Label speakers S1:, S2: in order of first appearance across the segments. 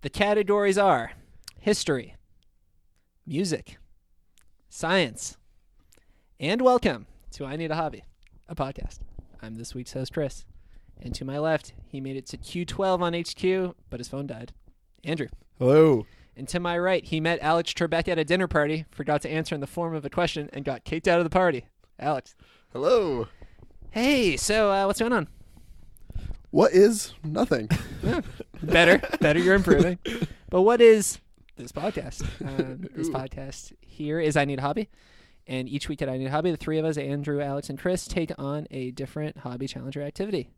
S1: The categories are history, music, science, and welcome to I Need a Hobby, a podcast. I'm this week's host, Chris. And to my left, he made it to Q12 on HQ, but his phone died. Andrew.
S2: Hello.
S1: And to my right, he met Alex Trebek at a dinner party, forgot to answer in the form of a question, and got kicked out of the party. Alex.
S3: Hello.
S1: Hey, so what's going on?
S3: What is nothing?
S1: Better, you're improving. But what is this podcast? This podcast here is I Need a Hobby. And each week at I Need a Hobby, the three of us, Andrew, Alex, and Chris, take on a different hobby challenge or activity.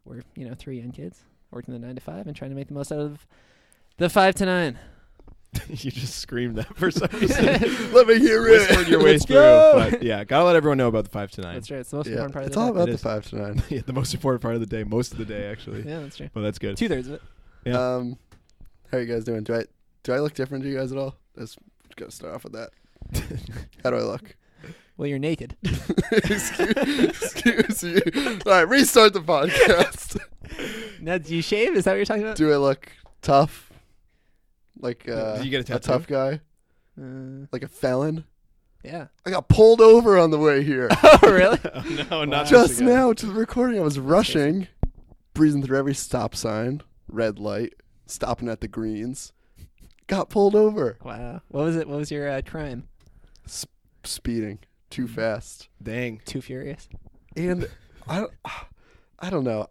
S1: We're, three young kids working the 9 to 5 and trying to make the most out of the 5 to 9.
S2: You just screamed that for some reason.
S3: Let me hear it.
S2: Whispered your way
S3: Let's
S2: through.
S3: go.
S2: But yeah, gotta let everyone know about the 5 to 9.
S1: That's right. It's the most important part of
S3: It's
S1: the
S3: all
S1: day.
S3: about
S2: It
S3: the
S2: is.
S3: 5 to 9.
S2: Yeah, the most important part of the day, most of the day actually.
S1: Yeah, that's true.
S2: Well, that's good.
S1: 2/3 of it.
S2: Yeah.
S3: How are you guys doing? Do I look different to you guys at all? Let's gotta start off with that. How do I look?
S1: Well, you're naked.
S3: Excuse you. All right, restart the podcast.
S1: Now, do you shave? Is that what you're talking about?
S3: Do I look tough? Like
S2: Did you get a tattoo?
S3: tough guy? Like a felon?
S1: Yeah.
S3: I got pulled over on the way here.
S1: Oh, really?
S2: Oh, no, not
S3: Just
S2: this again.
S3: now to the recording, I was rushing, breezing through every stop sign, red light, stopping at the greens. Got pulled over.
S1: Wow. What was it? What was your crime?
S3: Speeding too fast.
S2: Dang.
S1: Too furious?
S3: And I don't know.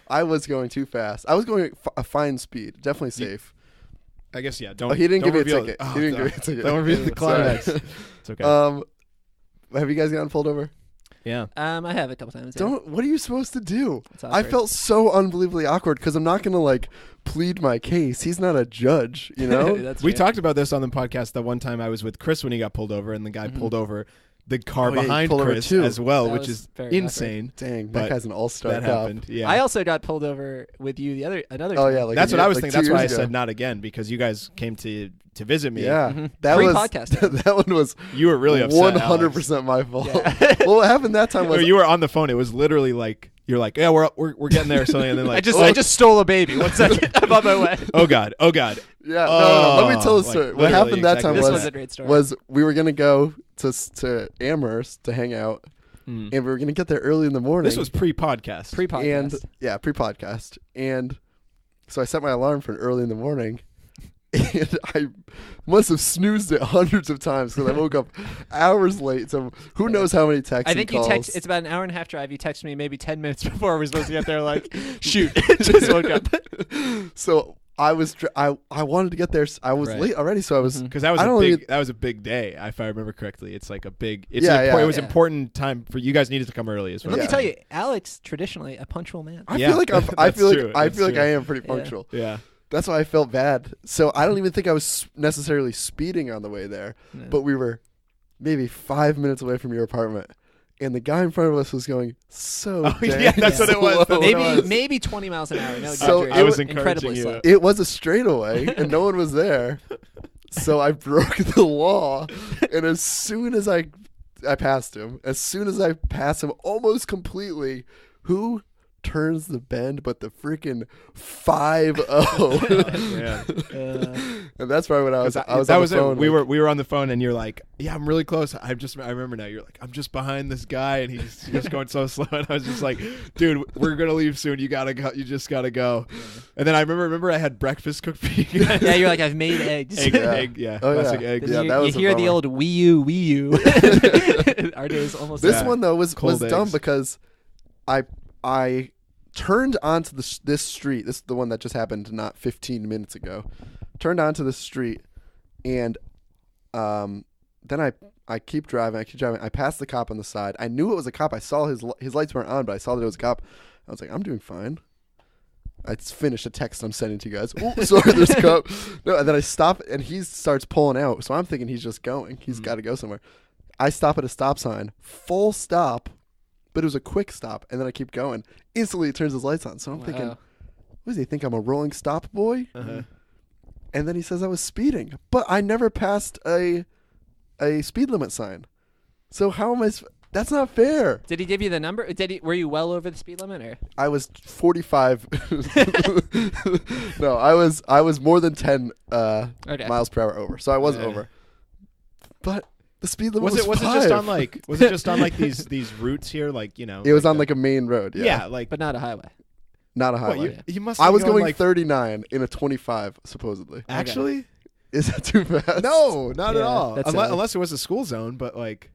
S3: I was going too fast. I was going a fine speed, definitely safe.
S2: I guess yeah. Don't.
S3: Oh, he didn't
S2: don't
S3: give me a
S2: reveal
S3: ticket.
S2: it.
S3: He didn't give me a ticket.
S2: Don't reveal the climax.
S3: Sorry.
S2: It's okay.
S3: Have you guys gotten pulled over?
S2: Yeah.
S1: I have a couple times. Yeah.
S3: What are you supposed to do?
S1: It's
S3: I
S1: awkward.
S3: felt so unbelievably awkward because I'm not gonna plead my case. He's not a judge, you know.
S1: That's
S2: We
S1: true.
S2: talked about this on the podcast the one time I was with Chris when he got pulled over, and the guy pulled over the car
S3: Oh, yeah, he
S2: behind
S3: pulled over
S2: Chris
S3: too.
S2: as well,
S1: That
S2: which
S1: was
S2: is
S1: very
S2: insane.
S3: Dang,
S2: But
S3: that guy's an all-star
S2: That
S3: cop.
S2: happened. Yeah.
S1: I also got pulled over with you another
S3: Oh
S1: time.
S3: yeah, like
S2: That's what I was
S3: like
S2: thinking.
S3: 2
S2: That's why I
S3: years ago.
S2: said not again, because you guys came to visit me.
S3: Yeah,
S1: Mhm.
S3: that was
S1: Pre-podcast.
S3: that one was
S2: You were really upset.
S3: 100% my fault.
S1: Yeah.
S3: Well, what happened that time
S2: No,
S3: was
S2: you were on the phone. It was literally like you're like, yeah, we're getting there or something, and then like,
S1: I just stole a baby. 1 second. I'm on my way.
S2: oh god.
S3: yeah. No. Let me tell the
S2: like,
S3: story. What
S2: literally
S3: happened that
S2: exactly
S3: time
S1: This
S2: that.
S1: was a great story.
S3: was we were gonna go to Amherst to hang out, and we were gonna get there early in the morning.
S2: This was pre-podcast.
S1: Pre-podcast.
S3: And yeah, pre-podcast. And so I set my alarm for early in the morning, and I must have snoozed it hundreds of times because I woke up hours late. So who knows how many texts?
S1: I think
S3: and
S1: you
S3: calls.
S1: it's about an hour and a half drive. You texted me maybe 10 minutes before we were supposed to get there. Like, shoot, just woke up.
S3: So I was I wanted to get there. I was
S2: Right.
S3: late already, so I was.
S2: Because that was
S3: I
S2: a
S3: don't
S2: big
S3: even-
S2: that was a big day, if I remember correctly. It's like a big. It's
S3: Yeah, yeah.
S2: it was
S1: Yeah.
S2: important time for you guys. Needed to come early as
S1: And
S2: well.
S1: let me
S3: Yeah.
S1: tell you, Alex, traditionally a punctual man.
S3: I
S2: Yeah,
S3: feel like I
S2: that's
S3: feel like
S2: true.
S3: I
S2: That's
S3: feel like
S2: true.
S3: I am pretty
S1: Yeah.
S3: punctual.
S2: Yeah.
S3: That's why I felt bad. So I don't even think I was necessarily speeding on the way there,
S1: Yeah.
S3: but we were maybe 5 minutes away from your apartment, and the guy in front of us was going so.
S2: Oh,
S3: dang
S2: yeah, that's what it was.
S3: slow.
S1: maybe 20 miles an hour. No,
S3: So
S1: exaggeration.
S2: I was
S1: incredibly
S2: encouraging
S1: slow.
S2: you.
S3: It was a straightaway, and no one was there. So I broke the law, and as soon as I passed him, almost completely, who turns the bend but the freaking 5-0?
S2: Yeah.
S3: And that's probably when I was
S2: That
S3: on
S2: was
S3: the phone.
S2: it. We were on the phone, and you're like, "Yeah, I'm really close." I remember now. You're like, "I'm just behind this guy, and he's just going so slow." And I was just like, "Dude, we're gonna leave soon. You gotta go. You just gotta go." And then I remember I had breakfast cooked for you guys.
S1: Yeah, you're like, I've made eggs.
S2: egg, yeah.
S3: Oh, yeah.
S2: Classic eggs.
S3: Yeah,
S1: you,
S3: that was
S1: you
S3: a
S1: hear the
S3: bummer.
S1: old wee you. Our day is almost
S3: This
S2: Yeah.
S3: one though was
S2: Cold
S3: dumb
S2: eggs.
S3: because I turned onto this street. This is the one that just happened not 15 minutes ago. Turned onto the street, and then I keep driving. I passed the cop on the side. I knew it was a cop. I saw his lights weren't on, but I saw that it was a cop. I was like, I'm doing fine. I finished a text I'm sending to you guys. Oh, sorry, there's a cop. No, and then I stop, and he starts pulling out. So I'm thinking he's just going. He's got to go somewhere. I stop at a stop sign, full stop, but it was a quick stop, and then I keep going. Instantly, it turns his lights on. So I'm thinking,
S1: Wow.
S3: what does he think? I'm a rolling stop boy?
S2: Uh-huh.
S3: And then he says I was speeding, but I never passed a speed limit sign. So how am I? That's not fair.
S1: Did he give you the number? Were you well over the speed limit, or?
S3: I was 45. No, I was more than 10 miles per hour over. So I was over. But the speed limit was 5.
S2: Was it just on like these routes here, like, you know?
S3: It was on like a main road. Yeah,
S2: like,
S1: but not a highway.
S3: Not a highway.
S2: You must.
S3: I was going
S2: like
S3: 39 in a 25 supposedly.
S2: Actually,
S3: is that too fast?
S2: no, not at
S1: Yeah,
S2: all.
S1: that's
S2: Unless it was a school zone, but like.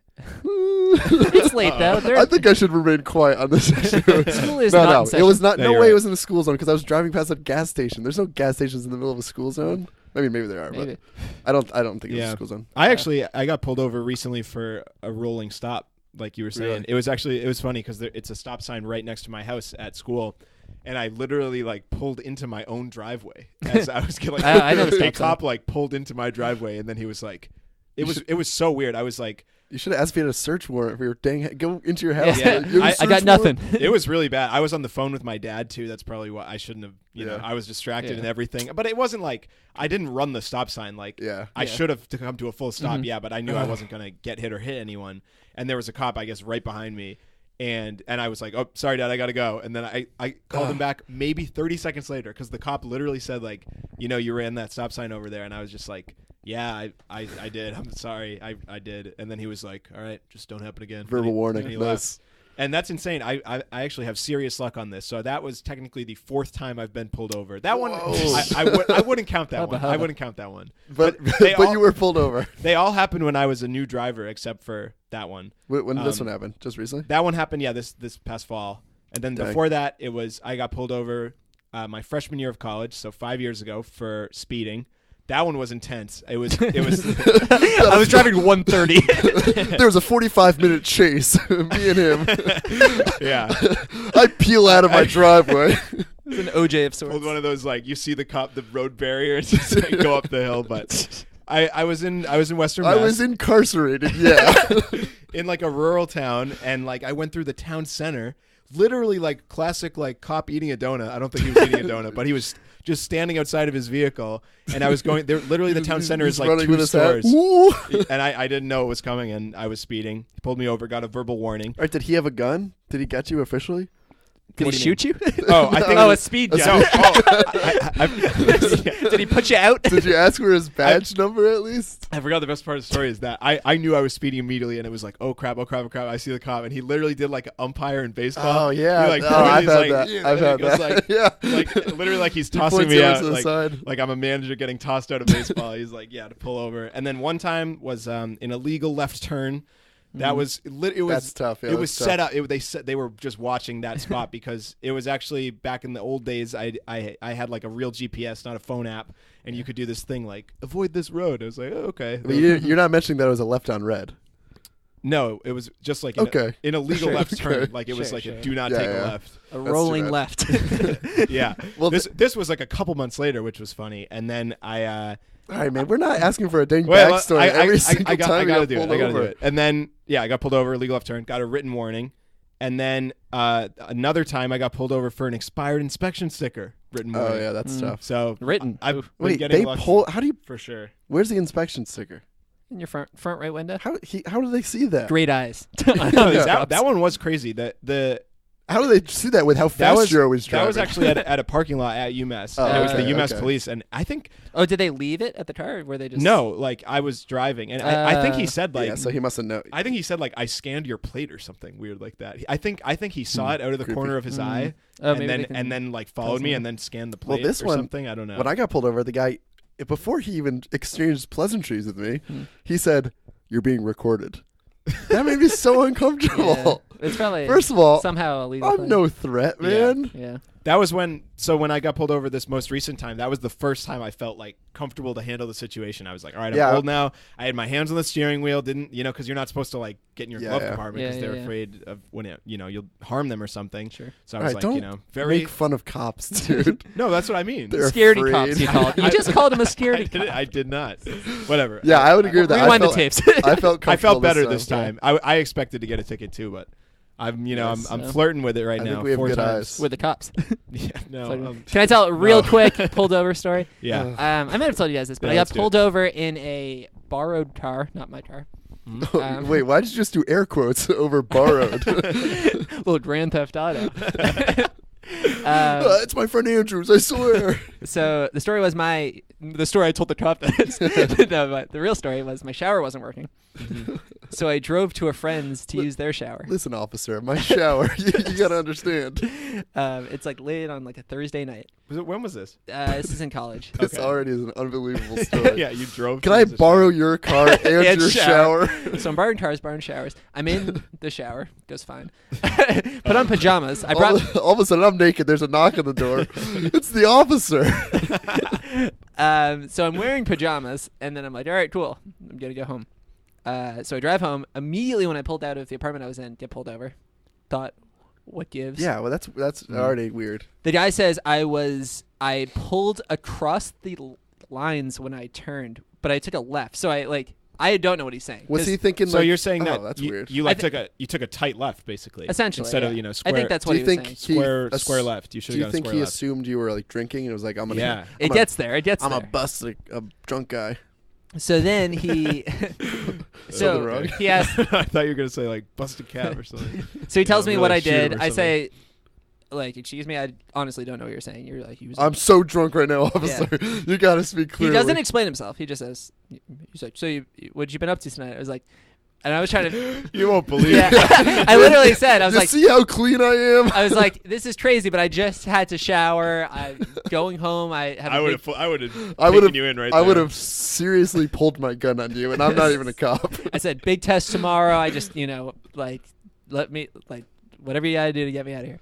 S1: It's late though.
S3: I think I should remain quiet on this issue.
S1: School is
S3: no,
S1: not
S3: no,
S1: in session.
S3: it was not.
S2: No,
S3: No
S2: you're
S3: way
S2: right.
S3: it was in a school zone because I was driving past a gas station. There's no gas stations in the middle of a school zone. Maybe there are,
S1: Maybe.
S3: but I don't think it was a school zone.
S2: I got pulled over recently for a rolling stop, like you were saying.
S3: Really?
S2: It was funny because it's a stop sign right next to my house at school, and I literally like pulled into my own driveway as I was like,
S1: I know the
S2: a
S1: stop
S2: cop like pulled into my driveway, and then he was like, it was so weird. I was like.
S3: You should have asked if you had a search warrant for your go into your house.
S1: Yeah.
S3: You have a
S1: I
S3: search
S1: got nothing.
S3: warrant?
S2: It was really bad. I was on the phone with my dad too. That's probably why I shouldn't have. You know, I was distracted and everything. But it wasn't like I didn't run the stop sign. Like I should have to come to a full stop. Yeah, but I knew I wasn't gonna get hit or hit anyone. And there was a cop, I guess, right behind me. And I was like, oh, sorry, Dad, I gotta go. And then I called him back maybe 30 seconds later because the cop literally said like, you know, you ran that stop sign over there. And I was just like, yeah, I did. I'm sorry, I did. And then he was like, all right, just don't happen again.
S3: Verbal warning.
S2: And he
S3: Nice.
S2: left. And that's insane. I actually have serious luck on this. So that was technically the 4th time I've been pulled over. That one, I wouldn't count that one. I wouldn't count that one.
S3: But you were pulled over.
S2: They all happened when I was a new driver, except for that one.
S3: When did this one happen? Just recently?
S2: That one happened, this past fall. And then before that, I got pulled over my freshman year of college, so 5 years ago, for speeding. That one was intense. It was.
S1: I was driving 130.
S3: There was a 45-minute chase, me and him.
S2: Yeah.
S3: I peel out of my driveway.
S1: It's an OJ of sorts.
S2: Pulled one of those like you see the road barrier and just like, go up the hill. But I was in Western Mass.
S3: I was incarcerated. Yeah.
S2: In like a rural town, and like I went through the town center, literally like classic like cop eating a donut. I don't think he was eating a donut, but he was just standing outside of his vehicle, and I was going there. Literally, the town center is like 2 stores, and I didn't know it was coming, and I was speeding. He pulled me over, got a verbal warning.
S3: All right, did he have a gun? Did he get you officially?
S1: Did he shoot you?
S2: Oh, I think
S1: a speed gun. Did he put you out?
S3: Did you ask for his badge number at least?
S2: I forgot the best part of the story is that I knew I was speeding immediately, and it was like, oh crap, I see the cop, and he literally did like an umpire in baseball.
S3: Oh yeah,
S2: I've
S3: had that. I've had that.
S2: Like,
S3: yeah,
S2: like literally like he's tossing me out,
S3: to the side.
S2: like I'm a manager getting tossed out of baseball. He's like, yeah, to pull over. And then one time was an illegal left turn. That was it was
S3: That's tough. Yeah,
S2: it was
S3: that's
S2: set
S3: tough.
S2: up. They were just watching that spot because it was actually back in the old days. I had like a real GPS, not a phone app, and you could do this thing like avoid this road. I was like, oh, okay.
S3: But you're not mentioning that it was a left on red.
S2: No, it was just like
S3: Okay.
S2: in a legal left turn.
S3: Okay.
S2: Like it was
S1: Sure,
S2: like
S1: sure.
S2: a do not
S3: Yeah,
S2: take
S3: yeah.
S2: a left.
S1: A
S3: That's
S1: rolling
S3: too
S1: left.
S2: Yeah.
S3: Well,
S2: this was like a couple months later, which was funny. And then I
S3: all right, man. We're not asking for a dang
S2: well,
S3: backstory every single time
S2: I
S3: you
S2: gotta
S3: got
S2: do
S3: pulled
S2: it. I gotta
S3: over.
S2: do it. And then I got pulled over, legal left turn, got a written warning. And then another time I got pulled over for an expired inspection sticker, written warning.
S3: Oh yeah, that's tough.
S2: So
S1: Written.
S2: I've been
S3: Wait,
S2: getting
S3: they
S2: lucky
S3: pull? How do you?
S2: for sure.
S3: Where's the inspection sticker?
S1: In your front right window.
S3: How do they see that?
S1: Great eyes.
S2: that one was crazy.
S3: How do they see that with how
S2: That
S3: fast
S2: was
S3: you're always driving?
S2: That was actually at a parking lot at UMass.
S3: Oh,
S2: and it was the
S3: okay,
S2: UMass
S3: okay.
S2: police, and I think
S1: Oh, did they leave it at the car, or were they just?
S2: no, like I was driving, and I think he said like
S3: yeah, so he must have known.
S2: I think he said like I scanned your plate or something weird like that. I think he saw it out of the
S3: Creepy.
S2: corner of his eye,
S1: Oh,
S2: and
S1: maybe
S2: then
S1: they can-
S2: and then like followed me and then scanned the plate
S3: this
S2: or
S3: one-
S2: something. I don't know.
S3: When I got pulled over, the guy, before he even exchanged pleasantries with me, he said, "You're being recorded." That made me so uncomfortable.
S1: Yeah. It's probably
S3: First of all,
S1: somehow a legal
S3: I'm
S1: thing.
S3: no threat, man.
S1: Yeah.
S2: That was when I got pulled over this most recent time, that was the first time I felt like comfortable to handle the situation. I was like, all right, I'm
S3: Yeah.
S2: old now. I had my hands on the steering wheel, because you're not supposed to like get in your
S3: Yeah,
S2: glove
S3: yeah.
S2: compartment
S1: Yeah,
S2: because they're
S1: yeah.
S2: afraid of when you'll harm them or something.
S1: Sure.
S2: So I
S3: All
S2: was
S3: right,
S2: like,
S3: don't
S2: very
S3: make fun of cops, dude.
S2: No, that's what I mean.
S3: They're
S1: Scaredy
S3: afraid.
S1: cops, you called. You just called him a scaredy cop.
S2: I did not. Whatever.
S3: Yeah, I would agree with that.
S1: Rewind
S3: I
S1: the
S3: felt,
S1: tapes.
S3: I felt comfortable
S2: I felt better
S3: this
S2: this time. I expected to get a ticket too, but I'm
S3: Yes.
S2: I'm flirting with it right
S3: I
S2: now.
S3: think we have
S2: 4
S3: good
S2: times.
S3: eyes.
S1: with the cops.
S2: Yeah, no.
S1: So, can I tell a real
S2: no.
S1: quick pulled over story?
S2: Yeah.
S1: I might have told you guys this, but
S2: Yeah,
S1: I got
S2: let's do
S1: pulled over in a borrowed car, not my car.
S3: Wait, why did you just do air quotes over borrowed?
S1: Little Grand Theft Auto.
S3: It's my friend Andrews, I swear.
S1: So the story was the story I told the cop that. No, but the real story was my shower wasn't working. So I drove to a friend's to use their shower.
S3: Listen, officer, my shower. you gotta understand.
S1: It's like late on like a Thursday night.
S2: When was this?
S1: This is in college.
S3: This
S2: Okay.
S3: already is an unbelievable story.
S2: Yeah, you drove.
S3: Can
S2: to
S3: I
S2: use the
S3: borrow
S2: shower.
S3: your car and
S1: And
S3: your
S1: shower.
S3: shower?
S1: So I'm borrowing cars, borrowing showers. I'm in the shower. Goes fine. Put on pajamas. I brought.
S3: All of a sudden, I'm naked. There's a knock on the door. It's the officer.
S1: So I'm wearing pajamas, and then I'm like, all right, cool. I'm gonna go home. So I drive home. Immediately when I pulled out of the apartment I was in, get pulled over. Thought, what gives?
S3: Yeah, well, that's already weird.
S1: The guy says I pulled across the lines when I turned, but I took a left. So I don't know what he's saying.
S3: Was
S1: 'Cause
S3: he thinking?
S2: So
S3: like,
S2: you're saying that
S3: that's
S2: you,
S3: weird.
S2: you like took a tight left basically,
S1: essentially
S2: instead
S1: yeah.
S2: of square.
S1: I think that's
S3: Do
S1: what
S3: you
S1: he was
S3: think
S1: saying.
S3: he
S2: square left. You should
S3: Do you
S2: have gone
S3: think
S2: square
S3: he
S2: left.
S3: assumed you were like drinking and it was like, I'm gonna?
S2: Yeah.
S1: It gets there. It gets
S3: I'm
S1: there.
S3: a bust a drunk guy.
S1: So then he,
S3: Something wrong?
S1: he asked.
S2: I thought you were gonna say like bust a cab or something.
S1: So he tells me
S2: really
S1: what I
S2: shoot him
S1: did.
S2: or
S1: I
S2: something.
S1: say, like, excuse me, I honestly don't know what you're saying. You're like,
S3: I'm so drunk right now, officer. You gotta speak
S1: he
S3: clearly.
S1: doesn't explain himself. He just says, he's like, so what you been up to tonight? I was like, and I was trying to.
S2: You won't believe
S1: Yeah,
S2: it.
S1: I literally said, I was
S3: You
S1: like,
S3: see how clean I am?
S1: I was like, this is crazy, but I just had to shower. I'm going home. I have.
S2: I
S1: a
S2: would
S1: big-
S2: have I would have
S3: I
S2: taken
S3: would've-
S2: you in right
S3: I
S2: there.
S3: would have seriously pulled my gun on you, and I'm not even a cop.
S1: I said, big test tomorrow. I just, like, let me, like, whatever you gotta do to get me out of here.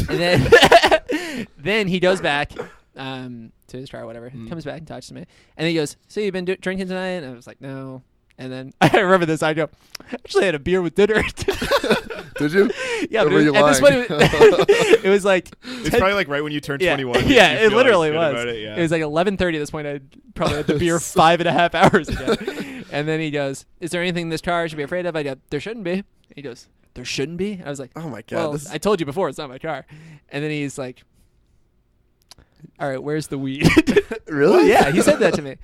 S1: And then, then he goes back to his car or whatever. He comes back and talks to me. And he goes, so you've been drinking tonight? And I was like, no. And then I remember this. I go, actually, I had a beer with dinner.
S3: Did you?
S1: Yeah,
S3: Or
S1: but
S3: were you
S1: at this
S3: lying?
S1: point, it was like
S2: It's
S1: 10
S2: probably like right when you turn
S1: yeah.
S2: 21.
S1: Yeah,
S2: you
S1: it
S2: feel
S1: literally
S2: good
S1: was.
S2: about It, yeah.
S1: It was like 11:30 at this point. I probably had the beer 5.5 hours ago. And then he goes, is there anything in this car I should be afraid of? I go, there shouldn't be. He goes, there shouldn't be? I was like,
S3: Oh my god!
S1: well,
S3: this is-
S1: I told you before, it's not my car. And then he's like, all right, where's the weed?
S3: really?
S1: Yeah, he said that to me.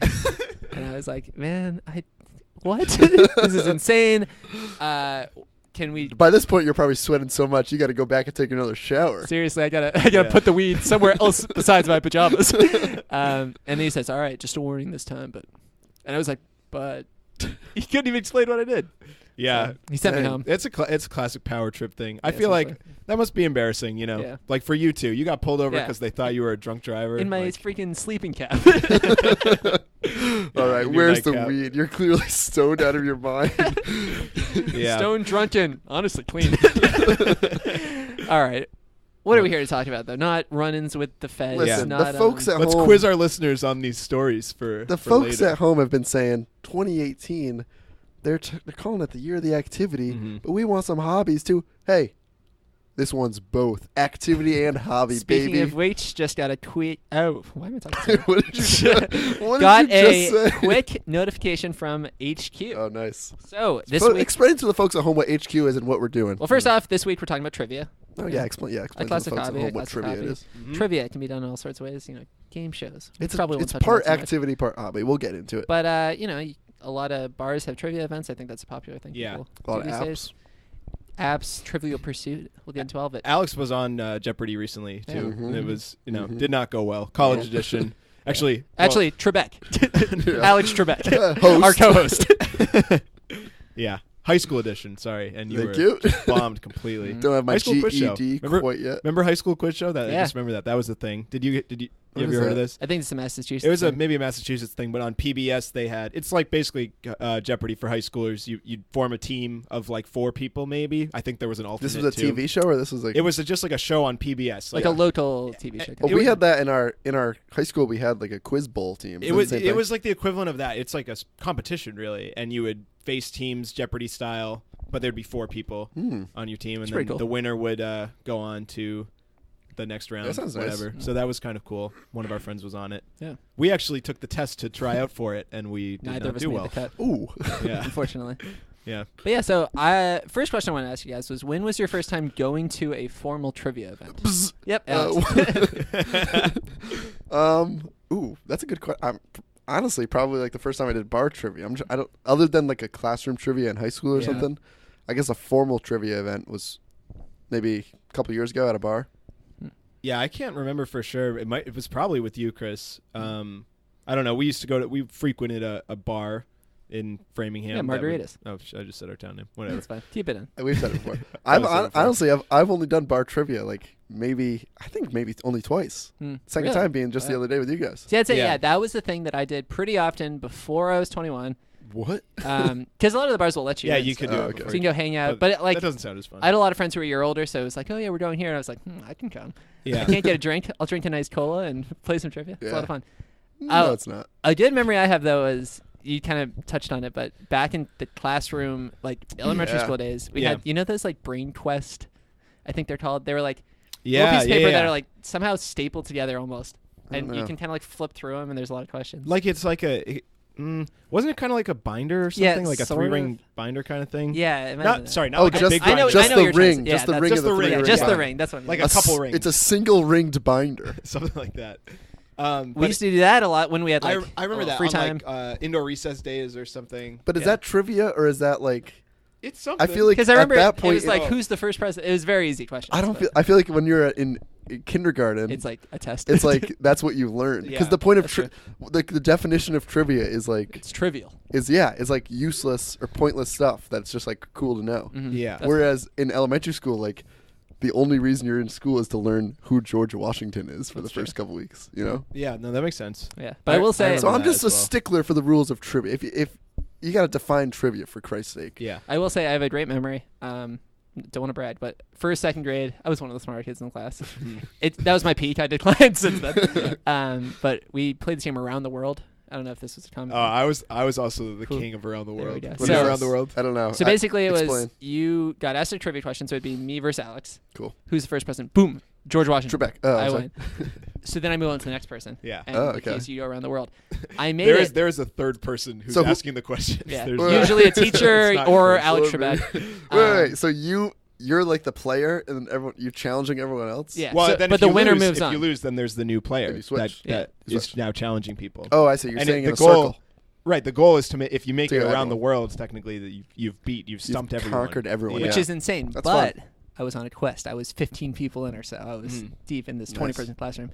S1: And I was like, man, what? This is insane. Can we
S3: By this point, you're probably sweating so much you got to go back and take another shower.
S1: seriously? I gotta
S2: Yeah.
S1: put the weed somewhere else besides my pajamas. And then he says, all right, just a warning this time, and I was like, but he couldn't even explain what I did.
S2: Yeah.
S1: So he sent me
S3: Dang.
S1: home.
S2: It's a classic power trip thing. I
S1: Yeah,
S2: feel like
S1: essentially.
S2: that must be embarrassing,
S1: Yeah.
S2: Like for you too. You got pulled over
S1: Yeah.
S2: because they thought you were a drunk driver.
S1: In my
S2: like,
S1: freaking sleeping cap.
S3: All right,
S2: Your
S3: where's the
S2: nightcap.
S3: weed? You're clearly stoned out of your mind.
S2: Yeah.
S1: Stone drunken. Honestly clean. All right. What are we here to talk about, though? Not run-ins with the feds.
S3: Listen,
S1: not,
S3: the folks at
S2: Let's
S3: home.
S2: quiz our listeners on these stories for
S3: The
S2: for
S3: folks
S2: later.
S3: at home have been saying 2018. They're calling it the year of the activity,
S2: Mhm.
S3: but we want some hobbies too. Hey, this one's both activity and hobby,
S1: Speaking
S3: baby.
S1: of which, just got a tweet. Oh, why am I talking?
S3: What did you, what
S1: Got
S3: did you
S1: a
S3: just say?
S1: quick notification from HQ.
S3: Oh, nice.
S1: So this
S3: But
S1: week,
S3: explain to the folks at home what HQ is and what we're doing.
S1: well, first off, this week we're talking about trivia.
S3: Oh yeah, explain. Yeah, explain to the
S1: classic
S3: folks
S1: hobby,
S3: at
S1: a
S3: home what
S1: classic
S3: trivia
S1: hobby.
S3: it is.
S2: Mhm.
S1: Trivia can be done in all sorts of ways. Game shows.
S3: It's
S1: probably won't
S3: it's
S1: touch on
S3: part
S1: that too much.
S3: activity, part hobby. We'll get into it.
S1: But a lot of bars have trivia events. I think that's a popular thing.
S2: Yeah.
S1: people
S3: A lot
S1: do
S3: of
S1: these days. Apps, Trivial Pursuit. We'll get into all of it.
S2: Alex was on Jeopardy recently too.
S1: Yeah.
S3: Mhm.
S2: And it was
S3: Mhm.
S2: did not go well. College
S3: Yeah.
S2: edition. Actually,
S1: Actually, Trebek.
S3: Yeah.
S1: Alex Trebek,
S3: Host.
S1: our co-host.
S2: yeah, high school edition. Sorry, and you
S3: Thank
S2: were
S3: you.
S2: just bombed completely.
S1: Mhm.
S3: Don't have my
S2: High school quiz show.
S3: GED
S2: Remember-
S3: quite yet.
S2: Remember high school quiz show? That I
S1: Yeah.
S2: just remember that was the thing. Did you
S3: What
S2: have
S3: is
S2: you heard of
S3: that?
S2: this?
S1: I think it's a Massachusetts.
S2: It was
S1: thing.
S2: maybe a Massachusetts thing, but on PBS they had it's like basically Jeopardy for high schoolers. You'd form a team of like 4 people maybe. I think there was an alternate.
S3: This was a
S2: too.
S3: TV show, or this was like
S2: It was just like a show on PBS.
S1: like a local TV show.
S3: Well,
S2: it
S3: we
S2: was-
S3: had that in our high school. We had like a quiz bowl team.
S2: It was like the equivalent of that. It's like a competition really, and you would face teams Jeopardy style, but there'd be 4 people on your team, and
S1: That's
S2: then
S1: pretty cool.
S2: the winner would go on to the next round.
S3: That sounds nice.
S2: whatever. So that was kind of cool. One of our friends was on it.
S1: Yeah.
S2: We actually took the test to try out for it, and we did
S1: Neither
S2: not
S1: of us
S2: do
S1: made
S2: well.
S1: the cut,
S3: Ooh.
S2: Yeah.
S1: unfortunately.
S2: Yeah.
S1: But yeah, so first question I want to ask you guys was, when was your first time going to a formal trivia event? Yep. Alex.
S3: Ooh, that's a good question. Honestly, probably like the first time I did bar trivia. I don't, other than like a classroom trivia in high school or something. I guess a formal trivia event was maybe a couple years ago at a bar.
S2: Yeah, I can't remember for sure. It was probably with you, Chris. I don't know. We frequented a bar in Framingham.
S1: Yeah, Margaritas.
S2: I just said our town name. Whatever.
S1: That's fine. Keep it in.
S3: We've said it before. Honestly, I've only done bar trivia like maybe only twice. Second time being just the other day with you guys.
S1: See, I'd say that was the thing that I did pretty often before I was 21.
S3: What?
S1: Because a lot of the bars will let you.
S2: Yeah,
S1: in,
S2: you could do it.
S1: So you can go hang out. But like,
S2: that doesn't sound as fun.
S1: I had a lot of friends who were a year older, so it was like, oh yeah, we're going here, and I was like, I can come.
S2: Yeah.
S1: I can't get a drink. I'll drink a nice cola and play some trivia. It's a lot of fun.
S3: No, it's not.
S1: A good memory I have though is, you kind of touched on it, but back in the classroom, like elementary school days, we had, those like Brain Quest, I think they're called. They were like little pieces of paper that are like somehow stapled together almost, and you can kind of like flip through them, and there's a lot of questions.
S2: Like it's like wasn't it kind of like a binder or something, like a 3-ring binder kind of thing?
S1: Yeah.
S2: Not like a big
S3: I know,
S2: binder.
S3: just the ring, just the ring of the 3 rings.
S1: Just the ring. That's what.
S2: Like a couple rings.
S3: It's a single ringed binder.
S2: Something like that.
S1: We used to do that a lot when we had like
S2: I remember that
S1: free
S2: on
S1: time.
S2: like indoor recess days or something.
S3: But is that trivia or is that like?
S2: It's something.
S3: I feel like
S1: because I remember
S3: at that point
S1: it was like, who's the first president? It was very easy question.
S3: I feel like when you're in kindergarten,
S1: it's like a test.
S3: It's like that's what you learn because the point of the definition of trivia is like
S1: it's trivial.
S3: It's like useless or pointless stuff that's just like cool to know.
S1: Mm-hmm.
S2: Yeah.
S3: Whereas in elementary school, like the only reason you're in school is to learn who George Washington is for the first couple weeks. You know?
S2: Yeah. No, that makes sense.
S1: Yeah. But I will say,
S3: so I'm just a stickler for the rules of trivia. If you got to define trivia for Christ's sake.
S2: Yeah.
S1: I will say I have a great memory. Don't want to brag, but first, second grade, I was one of the smarter kids in the class. That was my peak. I declined since then. But we played this game Around the World. I don't know if this was a comment.
S2: I was also the king of Around the World.
S3: What is Around the World? I don't know.
S1: So basically, it was you got asked a trivia question, so it'd be me versus Alex.
S3: Cool.
S1: Who's the first president? Boom. George Washington.
S3: Trebek.
S1: I win. So then I move on to the next person.
S2: Yeah.
S1: And in case you go around the world. I made
S2: there is a third person who's asking the question.
S1: Yeah. Usually a teacher or Alex Trebek.
S3: Wait. So you're like the player, and then you're challenging everyone else.
S1: Yeah.
S2: Well,
S1: but the winner moves on.
S2: If you lose, then there's the new player that is now challenging people.
S3: Oh, I see. You're saying in a
S2: goal,
S3: circle.
S2: Right. The goal is to if you make it around
S3: everyone.
S2: the world, it's technically that you've stumped everyone.
S3: Conquered everyone.
S1: Which is insane.
S3: That's
S1: but
S3: fun.
S1: I was on a quest. I was 15 people in or so. I was deep in this 20-person classroom.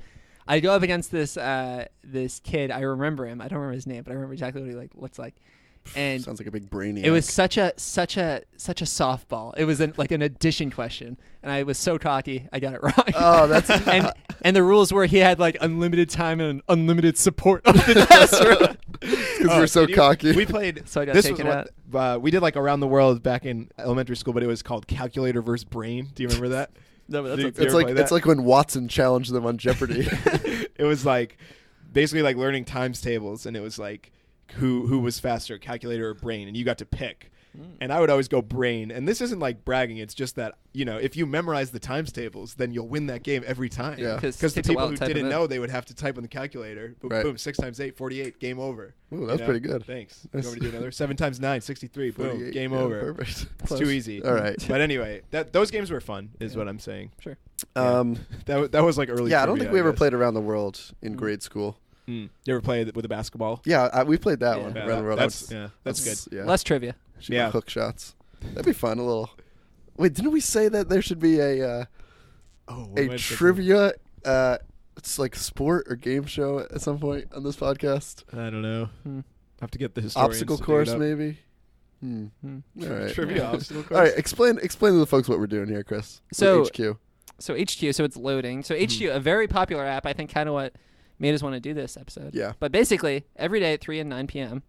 S1: I go up against this kid. I remember him. I don't remember his name, but I remember exactly what he looks like. And
S3: sounds like a big brainiac.
S1: It was such a softball. It was like an addition question, and I was so cocky. I got it wrong.
S3: Oh, that's
S1: and the rules were he had like unlimited time and unlimited support of the classroom.
S3: Because we're so cocky.
S2: We played.
S1: So I got
S2: this
S1: taken
S2: was what, we did like Around the World back in elementary school, but it was called Calculator versus Brain. Do you remember that?
S1: No, but
S3: it's like when Watson challenged them on Jeopardy.
S2: It was like basically like learning times tables, and it was like who was faster, calculator or brain, and you got to pick. And I would always go brain. And this isn't like bragging. It's just that, if you memorize the times tables, then you'll win that game every time.
S3: Yeah.
S2: Because the people who didn't know, they would have to type on the calculator. Boom, boom, 6 times 8, 48, game over.
S3: Ooh, that's pretty good.
S2: Thanks. You want me to do another? 7 times 9, 63, boom, game over.
S3: Perfect.
S2: It's too easy.
S3: All right.
S2: But anyway, those games were fun, is what I'm saying.
S1: Sure.
S2: That was like early.
S3: Yeah, I don't think we ever played Around the World in grade school.
S2: You ever play with a basketball?
S3: Yeah, we played that one. Around the World.
S2: That's good.
S3: Yeah.
S1: Less trivia.
S3: Hook shots. That'd be fun. A little. Wait, didn't we say that there should be a trivia? It's like sport or game show at some point on this podcast.
S2: I don't know. Have to get the historians.
S3: Obstacle course, maybe. All right.
S2: Trivia obstacle course.
S3: All right. Explain to the folks what we're doing here, Chris.
S1: So
S3: HQ.
S1: So it's loading. So HQ, a very popular app. I think kind of what made us want to do this episode.
S3: Yeah.
S1: But basically, every day at 3 and 9 p.m.,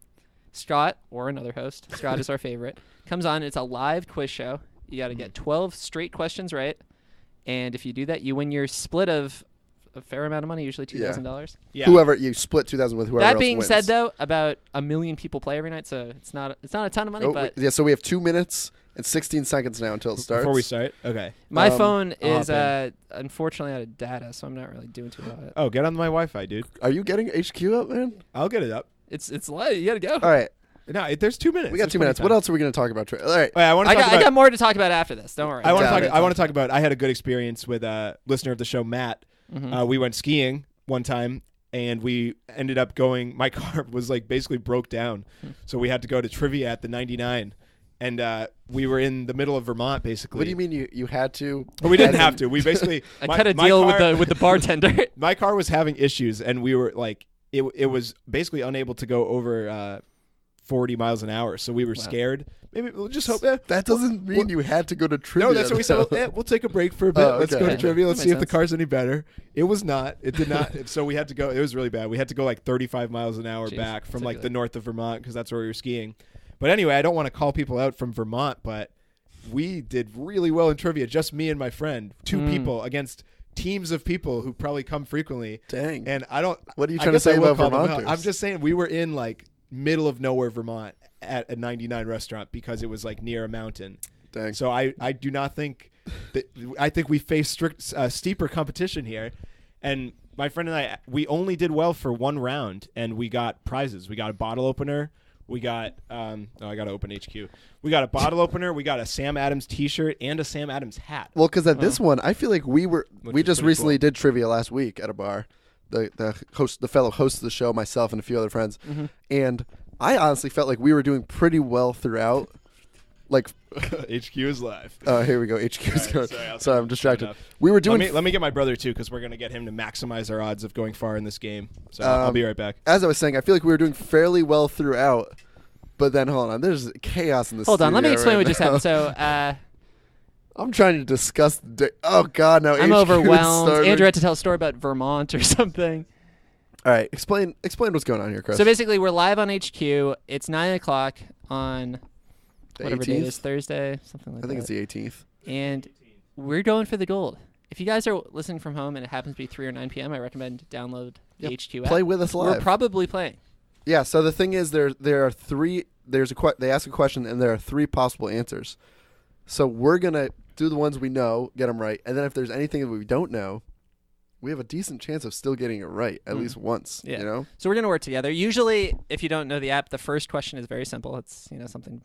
S1: Scott, or another host, Scott is our favorite, comes on. It's a live quiz show. You got to get 12 straight questions right. And if you do that, you win your split of a fair amount of money, usually $2,000.
S3: Yeah. Whoever you split 2,000 with, whoever
S1: that
S3: else
S1: being
S3: wins.
S1: said, though, about 1 million people play every night, so it's not a ton of money. But
S3: yeah, so we have 2 minutes and 16 seconds now until it starts.
S2: Before we start, okay.
S1: My phone is unfortunately out of data, so I'm not really doing too well.
S2: Oh, get on my Wi-Fi, dude.
S3: Are you getting HQ up, man?
S2: I'll get it up.
S1: It's live. You gotta go.
S3: All right.
S2: No, there's 2 minutes.
S3: We got
S2: There's
S3: 2 minutes.
S2: plenty
S3: What
S2: of
S3: else are we going to talk about? All right.
S2: time. Wait,
S1: I got more to talk about after this. Don't worry.
S2: I want to
S3: Got
S2: talk.
S3: it.
S2: I want to talk about. I had a good experience with a listener of the show, Matt.
S1: Mhm.
S2: We went skiing one time, and we ended up going. My car was like basically broke down, so we had to go to trivia at the 99, and we were in the middle of Vermont, basically.
S3: What do you mean you had to?
S2: But we didn't have to. We basically.
S1: I cut a deal with the bartender.
S2: My car was having issues, and we were like, it was basically unable to go over 40 miles an hour, so we were scared. Maybe we'll just hope.
S3: That doesn't mean you had to go to trivia.
S2: No, that's what we said. We'll take a break for a bit.
S3: Oh,
S2: Let's go
S3: okay.
S2: to trivia. Let's
S1: That
S2: see if
S1: makes
S2: the car's any better. It was not. It did not. So we had to go. It was really bad. We had to go like 35 miles an hour
S1: Jeez,
S2: back from
S1: that's
S2: like
S1: good.
S2: the north of Vermont because that's where we were skiing. But anyway, I don't want to call people out from Vermont, but we did really well in trivia. Just me and my friend, two people against teams of people who probably come frequently.
S3: Dang.
S2: And I don't.
S3: What are you
S2: I
S3: trying to
S2: guess I
S3: say
S2: will
S3: about
S2: call them out.
S3: Vermonters?
S2: I'm just saying we were in like middle of nowhere Vermont at a 99 restaurant because it was like near a mountain.
S3: Dang.
S2: So I do not think that I think we face steeper competition here, and my friend and I we only did well for one round and we got prizes. We got a bottle opener. We got I got to open HQ. We got a bottle opener. We got a Sam Adams T-shirt and a Sam Adams hat.
S3: Well, because at this one, I feel like we
S2: is
S3: just
S2: pretty
S3: recently
S2: cool.
S3: did trivia last week at a bar. The fellow host of the show, myself, and a few other friends, and I honestly felt like we were doing pretty well throughout. Like,
S2: HQ is live.
S3: here we go. HQ's going.
S2: sorry,
S3: Sorry, I'm distracted.
S2: enough.
S3: We were doing.
S2: Let me get my brother too because we're gonna get him to maximize our odds of going far in this game. So I'll be right back.
S3: As I was saying, I feel like we were doing fairly well throughout. But then, hold on. There's chaos in this.
S1: Hold on. Let me
S3: studio
S1: explain
S3: right
S1: what just
S3: now.
S1: happened. So
S3: I'm trying to discuss. Oh God, no!
S1: I'm
S3: HQ is
S1: overwhelmed.
S3: starting.
S1: Andrew had to tell a story about Vermont or something.
S3: All right, explain what's going on here, Chris.
S1: So basically, we're live on HQ. It's 9:00 on
S3: The
S1: whatever day it
S3: 18th?
S1: is, Thursday, something like that.
S3: I think it's the 18th.
S1: And we're going for the gold. If you guys are listening from home and it happens to be 3 or 9 p.m., I recommend download the HQ app.
S3: Play with us live.
S1: We're probably playing.
S3: Yeah. So the thing is, there are three. They ask a question and there are three possible answers. So we're gonna do the ones we know, get them right, and then if there's anything that we don't know, we have a decent chance of still getting it right at least once.
S1: Yeah.
S3: You know.
S1: So we're going to work together. Usually, if you don't know the app, the first question is very simple. It's, something.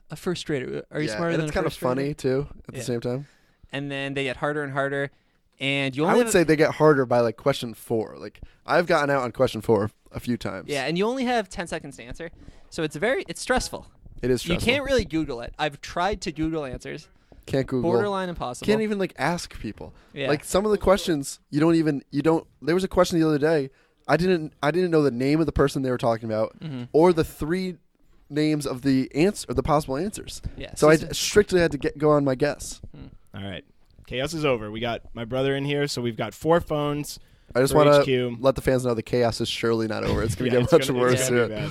S1: A first grader. Are you
S3: Yeah,
S1: smarter
S3: and
S1: than
S3: it's
S1: a
S3: kind of
S1: first grader?
S3: funny too at
S1: Yeah.
S3: the same time.
S1: And then they get harder and harder. And you
S3: I
S1: only
S3: would
S1: have,
S3: say they get harder by like question 4. Like I've gotten out on question 4 a few times.
S1: yeah, and you only have 10 seconds to answer. So it's stressful.
S3: It is stressful.
S1: You can't really Google it. I've tried to Google answers.
S3: Can't Google.
S1: Borderline impossible.
S3: Can't even like ask people.
S1: Yeah.
S3: Like some of the questions you don't. There was a question the other day. I didn't know the name of the person they were talking about or the 3 names of the possible answers.
S1: Yeah.
S3: So I strictly had to go on my guess.
S2: All right, chaos is over. We got my brother in here, so we've got 4 phones.
S3: I just
S2: for
S3: want
S2: HQ.
S3: to let the fans know the chaos is surely not over. It's going to
S2: Yeah,
S3: get
S2: it's
S3: much
S2: gonna-
S3: worse.
S2: it's gonna
S3: Yeah.
S2: be bad.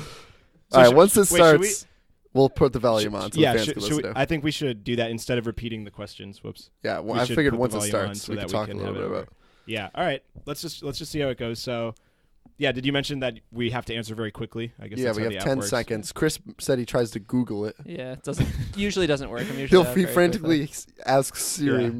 S3: All right,
S2: should-
S3: once this
S2: wait, should
S3: starts, we'll put the volume on so
S2: Yeah,
S3: the fans
S2: should,
S3: can
S2: should
S3: listen
S2: we,
S3: to.
S2: I think we should do that instead of repeating the questions. Whoops.
S3: Yeah, well,
S2: we
S3: I
S2: should
S3: figured
S2: put
S3: once
S2: the
S3: it
S2: volume on
S3: starts,
S2: so
S3: we
S2: that
S3: can talk a
S2: have
S3: little
S2: it
S3: bit
S2: over.
S3: about.
S2: Yeah. All right. Let's just see how it goes. So, yeah. Did you mention that we have to answer very quickly? I guess.
S3: Yeah,
S2: that's
S3: we
S2: how
S3: have
S2: the
S3: 10
S2: app works.
S3: seconds. Chris said he tries to Google it.
S1: Yeah, it usually doesn't work. I'm usually
S3: He'll
S1: out very
S3: frantically ask Siri
S2: Yeah.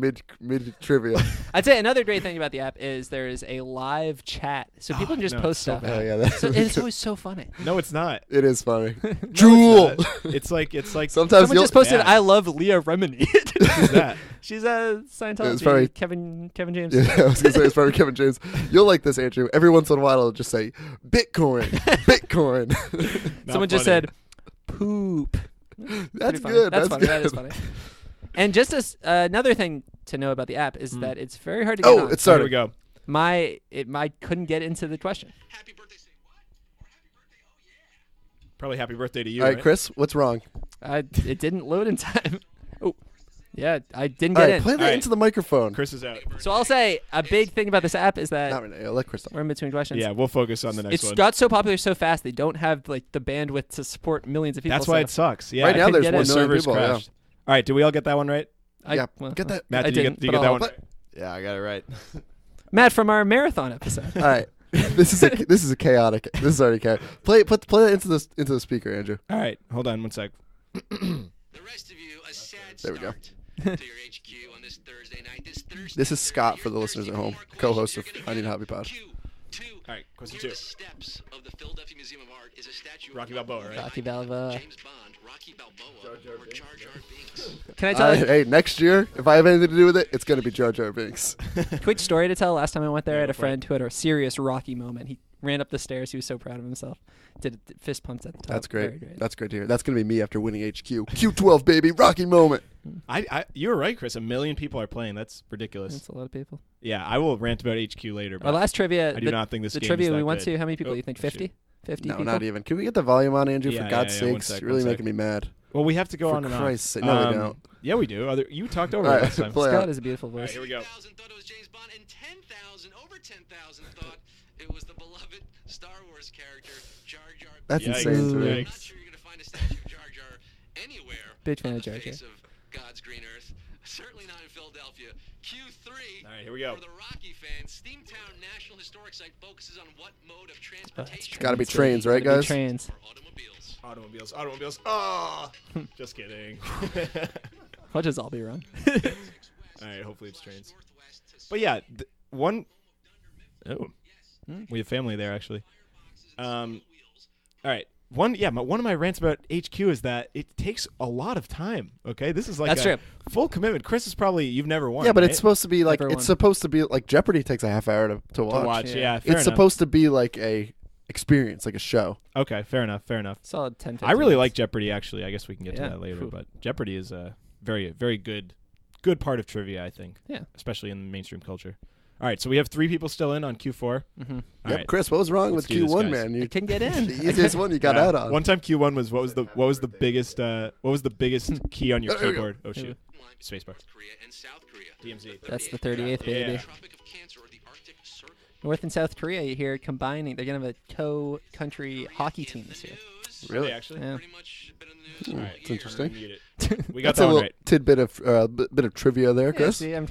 S3: mid trivia.
S1: I'd say another great thing about the app is there is a live chat, so people can just
S2: no,
S1: post
S2: it's so
S1: stuff.
S2: bad.
S3: Oh yeah, that's
S1: So it's always so funny.
S2: No, it's not.
S3: it is funny.
S2: No,
S3: Jewel.
S2: it's not. It's like
S3: Sometimes
S1: Someone
S3: you'll
S1: just posted,
S2: Yeah.
S1: "I love Leah Remini."
S2: who's that?
S1: She's a Scientology.
S3: It's probably-
S1: Kevin James.
S3: Yeah, I was gonna say it's probably Kevin James. You'll like this, Andrew. Every once in a while, it'll just say Bitcoin, Bitcoin.
S2: Not
S1: Someone just
S2: funny.
S1: said, "Poop."
S3: That's
S1: Pretty funny.
S3: good.
S1: That's
S3: That's
S1: funny.
S3: good.
S1: That is funny. And just as another thing to know about the app is that it's very hard to get
S3: Oh,
S1: on.
S3: it's
S2: So here
S3: started.
S2: we go.
S1: I couldn't get into the question.
S4: Happy birthday, say what? Or happy birthday, oh yeah.
S2: Probably happy birthday to you.
S3: All right,
S2: right?
S3: Chris, what's wrong?
S1: It didn't load in time. Oh, yeah, I didn't
S3: All
S1: get
S3: right,
S1: in.
S3: play that
S2: All right.
S3: into the microphone.
S2: Chris is out.
S1: So I'll say a big thing about this app is that
S3: Not right now. Let Chris talk.
S1: we're in between questions.
S2: Yeah, we'll focus on the next
S1: It's
S2: one.
S1: got so popular so fast they don't have like the bandwidth to support millions of people.
S2: That's why
S1: so
S2: it sucks. Yeah.
S3: Right now,
S1: couldn't
S3: there's
S1: get
S3: 1
S1: in.
S2: the
S3: million
S2: servers
S3: people. Yeah.
S2: crashed. All right, did we all get that one right?
S3: Yeah,
S1: well,
S3: get that.
S2: Matt,
S1: I
S2: did you
S1: didn't,
S2: get
S1: but
S2: that
S1: I'll-
S2: one right?
S4: Yeah, I got it right.
S1: Matt from our marathon episode.
S3: All right, this is a chaotic. This is already chaotic. Play that into the speaker, Andrew.
S2: All right, hold on one sec.
S4: The rest of you, a sad
S3: There we go.
S4: start to your HQ on this Thursday night.
S3: This is Scott for the listeners at home, co-host of I Need a Hobby Pod.
S4: Q2.
S2: All right, question
S4: We're
S2: 2.
S4: the steps of the Philadelphia Museum of Art is a statue
S2: Rocky
S4: of
S2: Balboa, right?
S1: Rocky Balboa.
S4: James Bond, Rocky Balboa, or Jar Jar Binks.
S1: Can I tell you
S3: Hey, next year, if I have anything to do with it, it's going to be Jar Jar Binks.
S1: a quick story to tell? Last time I went there, I had a
S2: go for it.
S1: friend who had a serious Rocky moment. He ran up the stairs. He was so proud of himself. Did fist pumps at the top.
S3: That's
S1: Very
S3: great. That's great to hear. That's going to be me after winning HQ. Q12, baby. Rocky moment.
S2: You were right, Chris. 1 million people are playing. That's ridiculous.
S1: That's a lot of people.
S2: Yeah, I will rant about HQ later. But
S1: Our last trivia.
S2: I do not think this
S1: the
S2: game
S1: trivia
S2: is that
S1: we went
S2: good.
S1: to. How many people
S2: Oh,
S1: do you think?
S2: shoot.
S1: 50? 50
S3: No,
S1: people?
S3: not even. Can we get the volume on, Andrew?
S2: Yeah,
S3: For God's
S2: yeah, one
S3: sakes.
S2: sec,
S3: You're really
S2: one
S3: making me mad.
S2: Well, we have to go
S3: For
S2: on and
S3: Christ's
S2: on.
S3: sake. No, we don't.
S2: Yeah, we do. You talked over
S3: All
S2: it
S3: right,
S2: last time.
S3: play
S1: Scott
S3: out.
S1: has a beautiful
S2: All right,
S1: voice.
S2: here we go.
S4: 10,000 thought it was James Bond, and 10,000, over 10,000 thought it was the beloved Star Wars character Jar Jar.
S3: That's
S2: Yikes.
S3: insane to
S1: Ooh.
S3: me.
S4: I'm not sure you're going to find a statue of Jar Jar anywhere
S1: Big fan
S4: on
S1: of
S4: the
S1: Jar Jar.
S4: face of God's green earth. Certainly not in Philadelphia. Q3.
S2: All right, here we go.
S4: For the Rocky fans, Steamtown National Historic Site focuses on what mode of transportation?
S3: Gotta be trains,
S1: Gotta
S3: right,
S1: be
S3: guys?
S1: Trains.
S4: Or automobiles.
S2: Automobiles. Oh, just kidding.
S1: We'll just all be wrong.
S2: All right, hopefully it's trains. But yeah, one. Oh, we have family there actually. All right. One of my rants about HQ is that it takes a lot of time. Okay, this is like
S1: That's
S2: a
S1: true.
S2: full commitment. Chris is probably you've never won.
S3: Yeah, but
S2: right?
S3: it's supposed to be like
S1: Everyone.
S3: it's supposed to be like Jeopardy takes a half hour to
S2: to
S3: watch.
S2: watch.
S1: Yeah.
S2: Yeah, fair
S3: It's
S2: enough.
S3: supposed to be like a experience, like a show.
S2: Okay, fair enough.
S1: Solid 10, 15
S2: I really
S1: minutes.
S2: like Jeopardy. Actually, I guess we can get
S1: Yeah.
S2: to that later.
S1: Phew.
S2: But Jeopardy is a very, very good part of trivia. I think.
S1: Yeah.
S2: Especially in mainstream culture. All right, so we have 3 people still in on Q4.
S1: Mm-hmm.
S2: All
S3: Yep,
S2: right.
S3: Chris, what was wrong
S2: Let's
S3: with
S2: do this,
S3: Q1,
S2: guys.
S3: man? You
S1: You can get in.
S3: the easiest one you got
S2: Yeah.
S3: out on.
S2: One time Q1 was what was the biggest key on your
S3: There we go.
S2: keyboard? Oh shoot. Spacebar.
S4: North Korea and South Korea.
S2: DMZ.
S1: That's the 38th, baby.
S2: Yeah.
S4: Tropic of Cancer or the Arctic Circle.
S1: North and South Korea, you hear combining. They're going to have a co-country hockey team this year.
S3: Really?
S2: Actually.
S1: Yeah.
S4: Pretty much been in the news.
S2: All right.
S3: It's interesting.
S2: Mute it. We got
S3: That's
S2: that
S3: a
S2: one
S3: little
S2: right.
S3: tidbit of bit of trivia there,
S1: Yeah,
S3: Chris.
S1: see, I'm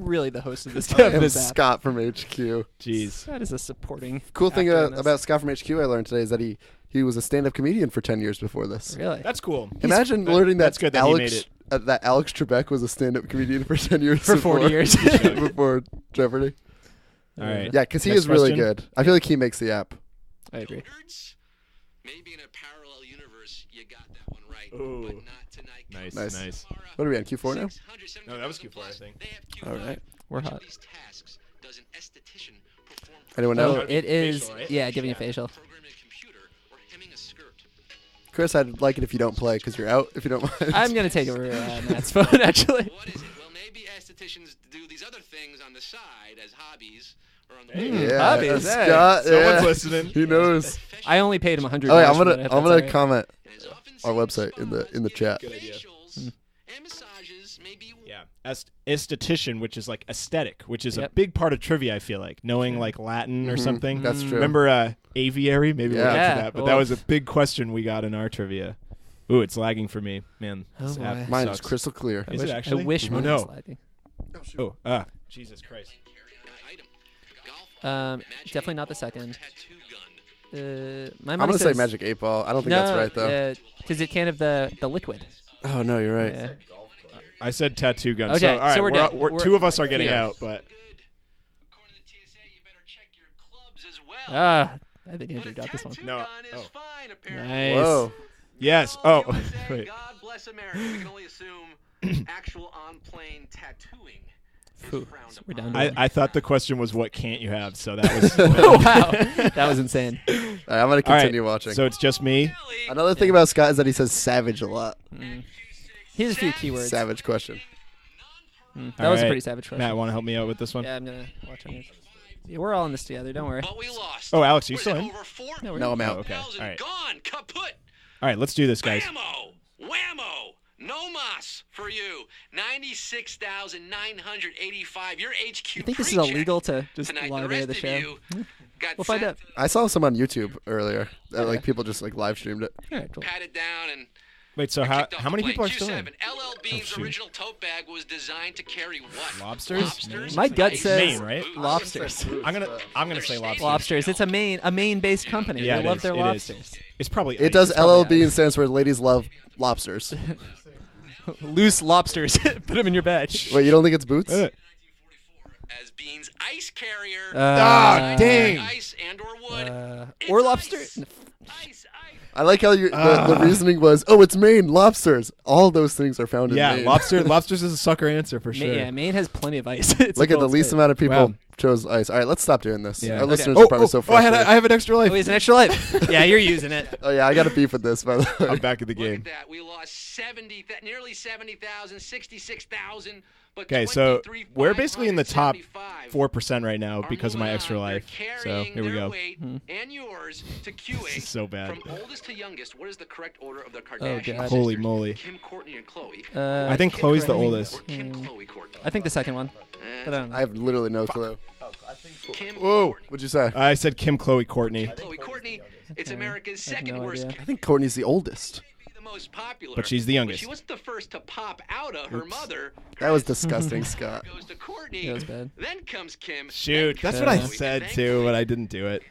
S1: really the host of this.
S3: I am
S1: of this app.
S3: Scott from HQ.
S2: Jeez.
S1: That is a supporting.
S3: Cool thing
S1: actor in this.
S3: about Scott from HQ I learned today is that he was a stand-up comedian for 10 years before this.
S1: Really?
S2: That's cool.
S3: Imagine learning that
S2: that's good that he
S3: Alex
S2: made it.
S3: That Alex Trebek was a stand-up comedian for 10 years
S1: For
S3: before,
S1: 40 years.
S3: before Jeopardy.
S2: All right.
S3: Yeah, because he
S2: Next
S3: is really
S2: question.
S3: good. I feel like he makes the app.
S1: I agree.
S4: Godards? Maybe in a parallel universe, you got that one right.
S2: Ooh.
S4: But not tonight.
S2: Nice.
S3: Nice.
S2: Nice.
S3: What are we on, Q4 now?
S2: No, that was Q4, I think.
S3: All right.
S1: We're
S4: Which
S1: hot.
S4: of these tasks does an esthetician perform
S3: Anyone know?
S1: Oh,
S2: gotta be
S1: it is.
S2: facial, right?
S1: Yeah, giving a facial.
S4: programming a computer or hemming a skirt?
S3: Chris, I'd like it if you don't play because you're out, if you don't mind.
S1: I'm going to take over Matt's phone, actually.
S4: What is it? Well, maybe estheticians do these other things on the side as hobbies or on the
S1: Mm.
S3: Yeah,
S1: Hobbies, hey.
S3: Scott.
S2: Someone's
S3: yeah.
S2: listening.
S3: He knows.
S1: I only paid him $100.
S3: Oh, yeah, I'm
S1: for
S3: gonna
S1: that, if
S3: I'm
S1: that's
S3: gonna
S1: all right.
S3: comment
S4: And is often
S3: our
S4: seen
S3: website in the
S4: spas
S3: chat.
S4: giving
S2: Good idea.
S4: facials and massages, maybe
S2: Yeah. Esthetician, which is like aesthetic, which is a
S1: Yep.
S2: big part of trivia, I feel like. Knowing like Latin or
S3: Mhm.
S2: something.
S3: That's true.
S2: Remember aviary? Maybe we'll get
S3: Yeah.
S2: to that. But
S1: Yeah.
S2: that was a big question we got in our trivia. Ooh, it's lagging for me. Man,
S1: Oh,
S2: this app
S1: boy.
S3: Mine
S2: sucks.
S3: is crystal clear.
S2: Is it actually?
S1: I wish
S2: Oh,
S1: mine
S2: no.
S1: was lagging.
S2: Oh, Jesus Christ.
S4: item. Golf,
S1: Definitely not the second.
S4: tattoo gun.
S1: My
S3: I'm
S1: money
S3: gonna say
S1: says-
S3: Magic 8 Ball. I don't think
S1: no,
S3: that's right though.
S1: Because it can't have the liquid.
S3: Oh no, you're right.
S1: Yeah.
S2: I said tattoo gun.
S1: Okay,
S2: so, all right,
S1: so we're done.
S2: we're,
S1: We're-
S2: two of us are getting
S1: here.
S2: out, but
S4: Good. According to the TSA, you better check your clubs as well.
S1: I think Andrew
S4: But a
S1: got this one.
S4: tattoo
S2: No.
S4: gun is
S2: Oh.
S4: fine, apparently.
S1: Nice.
S3: Whoa.
S2: yes.
S4: Well,
S2: Oh,
S4: USA,
S2: wait.
S4: God bless America. We can only assume actual on-plane tattooing is
S1: Phew,
S4: frowned
S1: so we're
S4: upon.
S1: down to
S2: I thought the question was what can't you have, so that was.
S1: Oh, wow. That was insane.
S3: All right, I'm gonna
S2: All right,
S3: continue watching.
S2: So it's just me.
S4: Really?
S3: Another thing about Scott is that he says savage a lot.
S1: Here's a few keywords.
S3: Savage question.
S1: That
S2: All
S1: was a
S2: right.
S1: pretty savage question.
S2: Matt, want to help me out with this one?
S1: Yeah, I'm going to watch on yours. Yeah, we're all in this together. Don't worry.
S4: But we lost.
S2: Oh, Alex, are you
S4: What is
S2: still
S4: it,
S2: in?
S4: over 4
S1: No, we're
S3: No, I'm out.
S2: Okay. All right.
S4: Gone. Kaput.
S2: All right, let's do this, guys.
S4: Whammo. Whammo. No mas for you. 96,985. Your HQ.
S1: You think this is
S4: pre-check.
S1: illegal to just
S4: Tonight,
S1: live
S4: the
S1: air
S4: rest
S1: the
S4: of
S1: show?
S4: you got
S1: We'll find
S4: sent,
S1: out.
S3: I saw some on YouTube earlier. That, like
S1: Okay.
S3: people just like live streamed it.
S1: All right, cool.
S4: patted down and
S2: Wait, so how
S4: kicked off
S2: how
S4: the
S2: many
S4: plane.
S2: people are still in?
S4: Q7. LL Bean's
S2: shoot.
S4: original tote bag was designed to carry what?
S2: Lobsters?
S4: Lobsters.
S1: My gut
S4: ice,
S1: says
S2: Maine, right?
S1: lobsters.
S2: I'm gonna say lobsters.
S1: Lobsters. It's a Maine-based company.
S2: Yeah,
S1: they
S2: it
S1: love
S2: is,
S1: their
S2: it is.
S1: lobsters.
S2: It's probably
S3: It does
S2: ice.
S3: LLB and stands for ladies love lobsters.
S1: Loose lobsters. Put them in your bag.
S3: Wait, you don't think it's boots?
S4: 1944 as Bean's ice carrier.
S2: Ah, dang.
S4: Ice and or wood.
S1: Or
S4: It's
S1: lobster.
S4: ice. Ice.
S3: I like how the reasoning was, oh, it's Maine, lobsters. All those things are found in Maine.
S2: Lobsters is a sucker answer for sure.
S1: Yeah, Maine has plenty of ice. It's
S3: Look
S1: a
S3: at the
S1: cold
S3: least
S1: state.
S3: amount of people
S2: Wow.
S3: chose ice. All right, let's stop doing this.
S2: Yeah.
S3: Our
S2: Okay.
S3: listeners are probably so
S2: I
S3: frustrated.
S2: have an extra life.
S1: Oh, he's an extra life. Yeah, you're using it.
S3: Oh, yeah, I got a beef with this, by the way.
S2: I'm back in the
S4: Look
S2: game.
S4: at that. We lost nearly 70,000, 66,000. But
S2: Okay, so
S4: 23,
S2: we're basically in the top
S4: 575
S2: 4% right now
S4: are
S2: because of my
S4: moving
S2: extra
S4: on. They're
S2: life. So
S4: carrying
S2: here we
S4: their
S2: go.
S4: weight and yours to QA.
S2: This is so bad.
S4: From oldest to youngest, what is the correct order of the Kardashian
S1: God.
S2: Holy
S4: sisters?
S2: moly.
S4: Kim, Courtney, and Chloe.
S2: I think
S4: Kim,
S2: Chloe's the
S4: Courtney,
S2: oldest.
S4: Or Kim, Chloe, Courtney.
S1: I think the second one. But I don't know.
S3: I have literally no clue.
S4: Kim,
S2: Whoa.
S4: Courtney,
S3: What'd you say?
S2: I said Kim, Chloe, Courtney.
S4: Chloe, Courtney. It's America's
S1: I have
S4: second
S1: no
S4: worst.
S1: idea.
S3: I think Courtney's the oldest.
S4: Maybe the most popular.
S2: But she's the youngest.
S4: She wasn't the first to pop out of her mother.
S3: That was disgusting, Scott.
S4: Goes to Courtney.
S1: That was bad.
S4: Then comes Kim.
S2: Shoot,
S4: then
S2: that's
S4: comes
S2: what I
S4: Chloe,
S2: said
S4: then
S2: too,
S4: Chloe.
S2: but I didn't do it.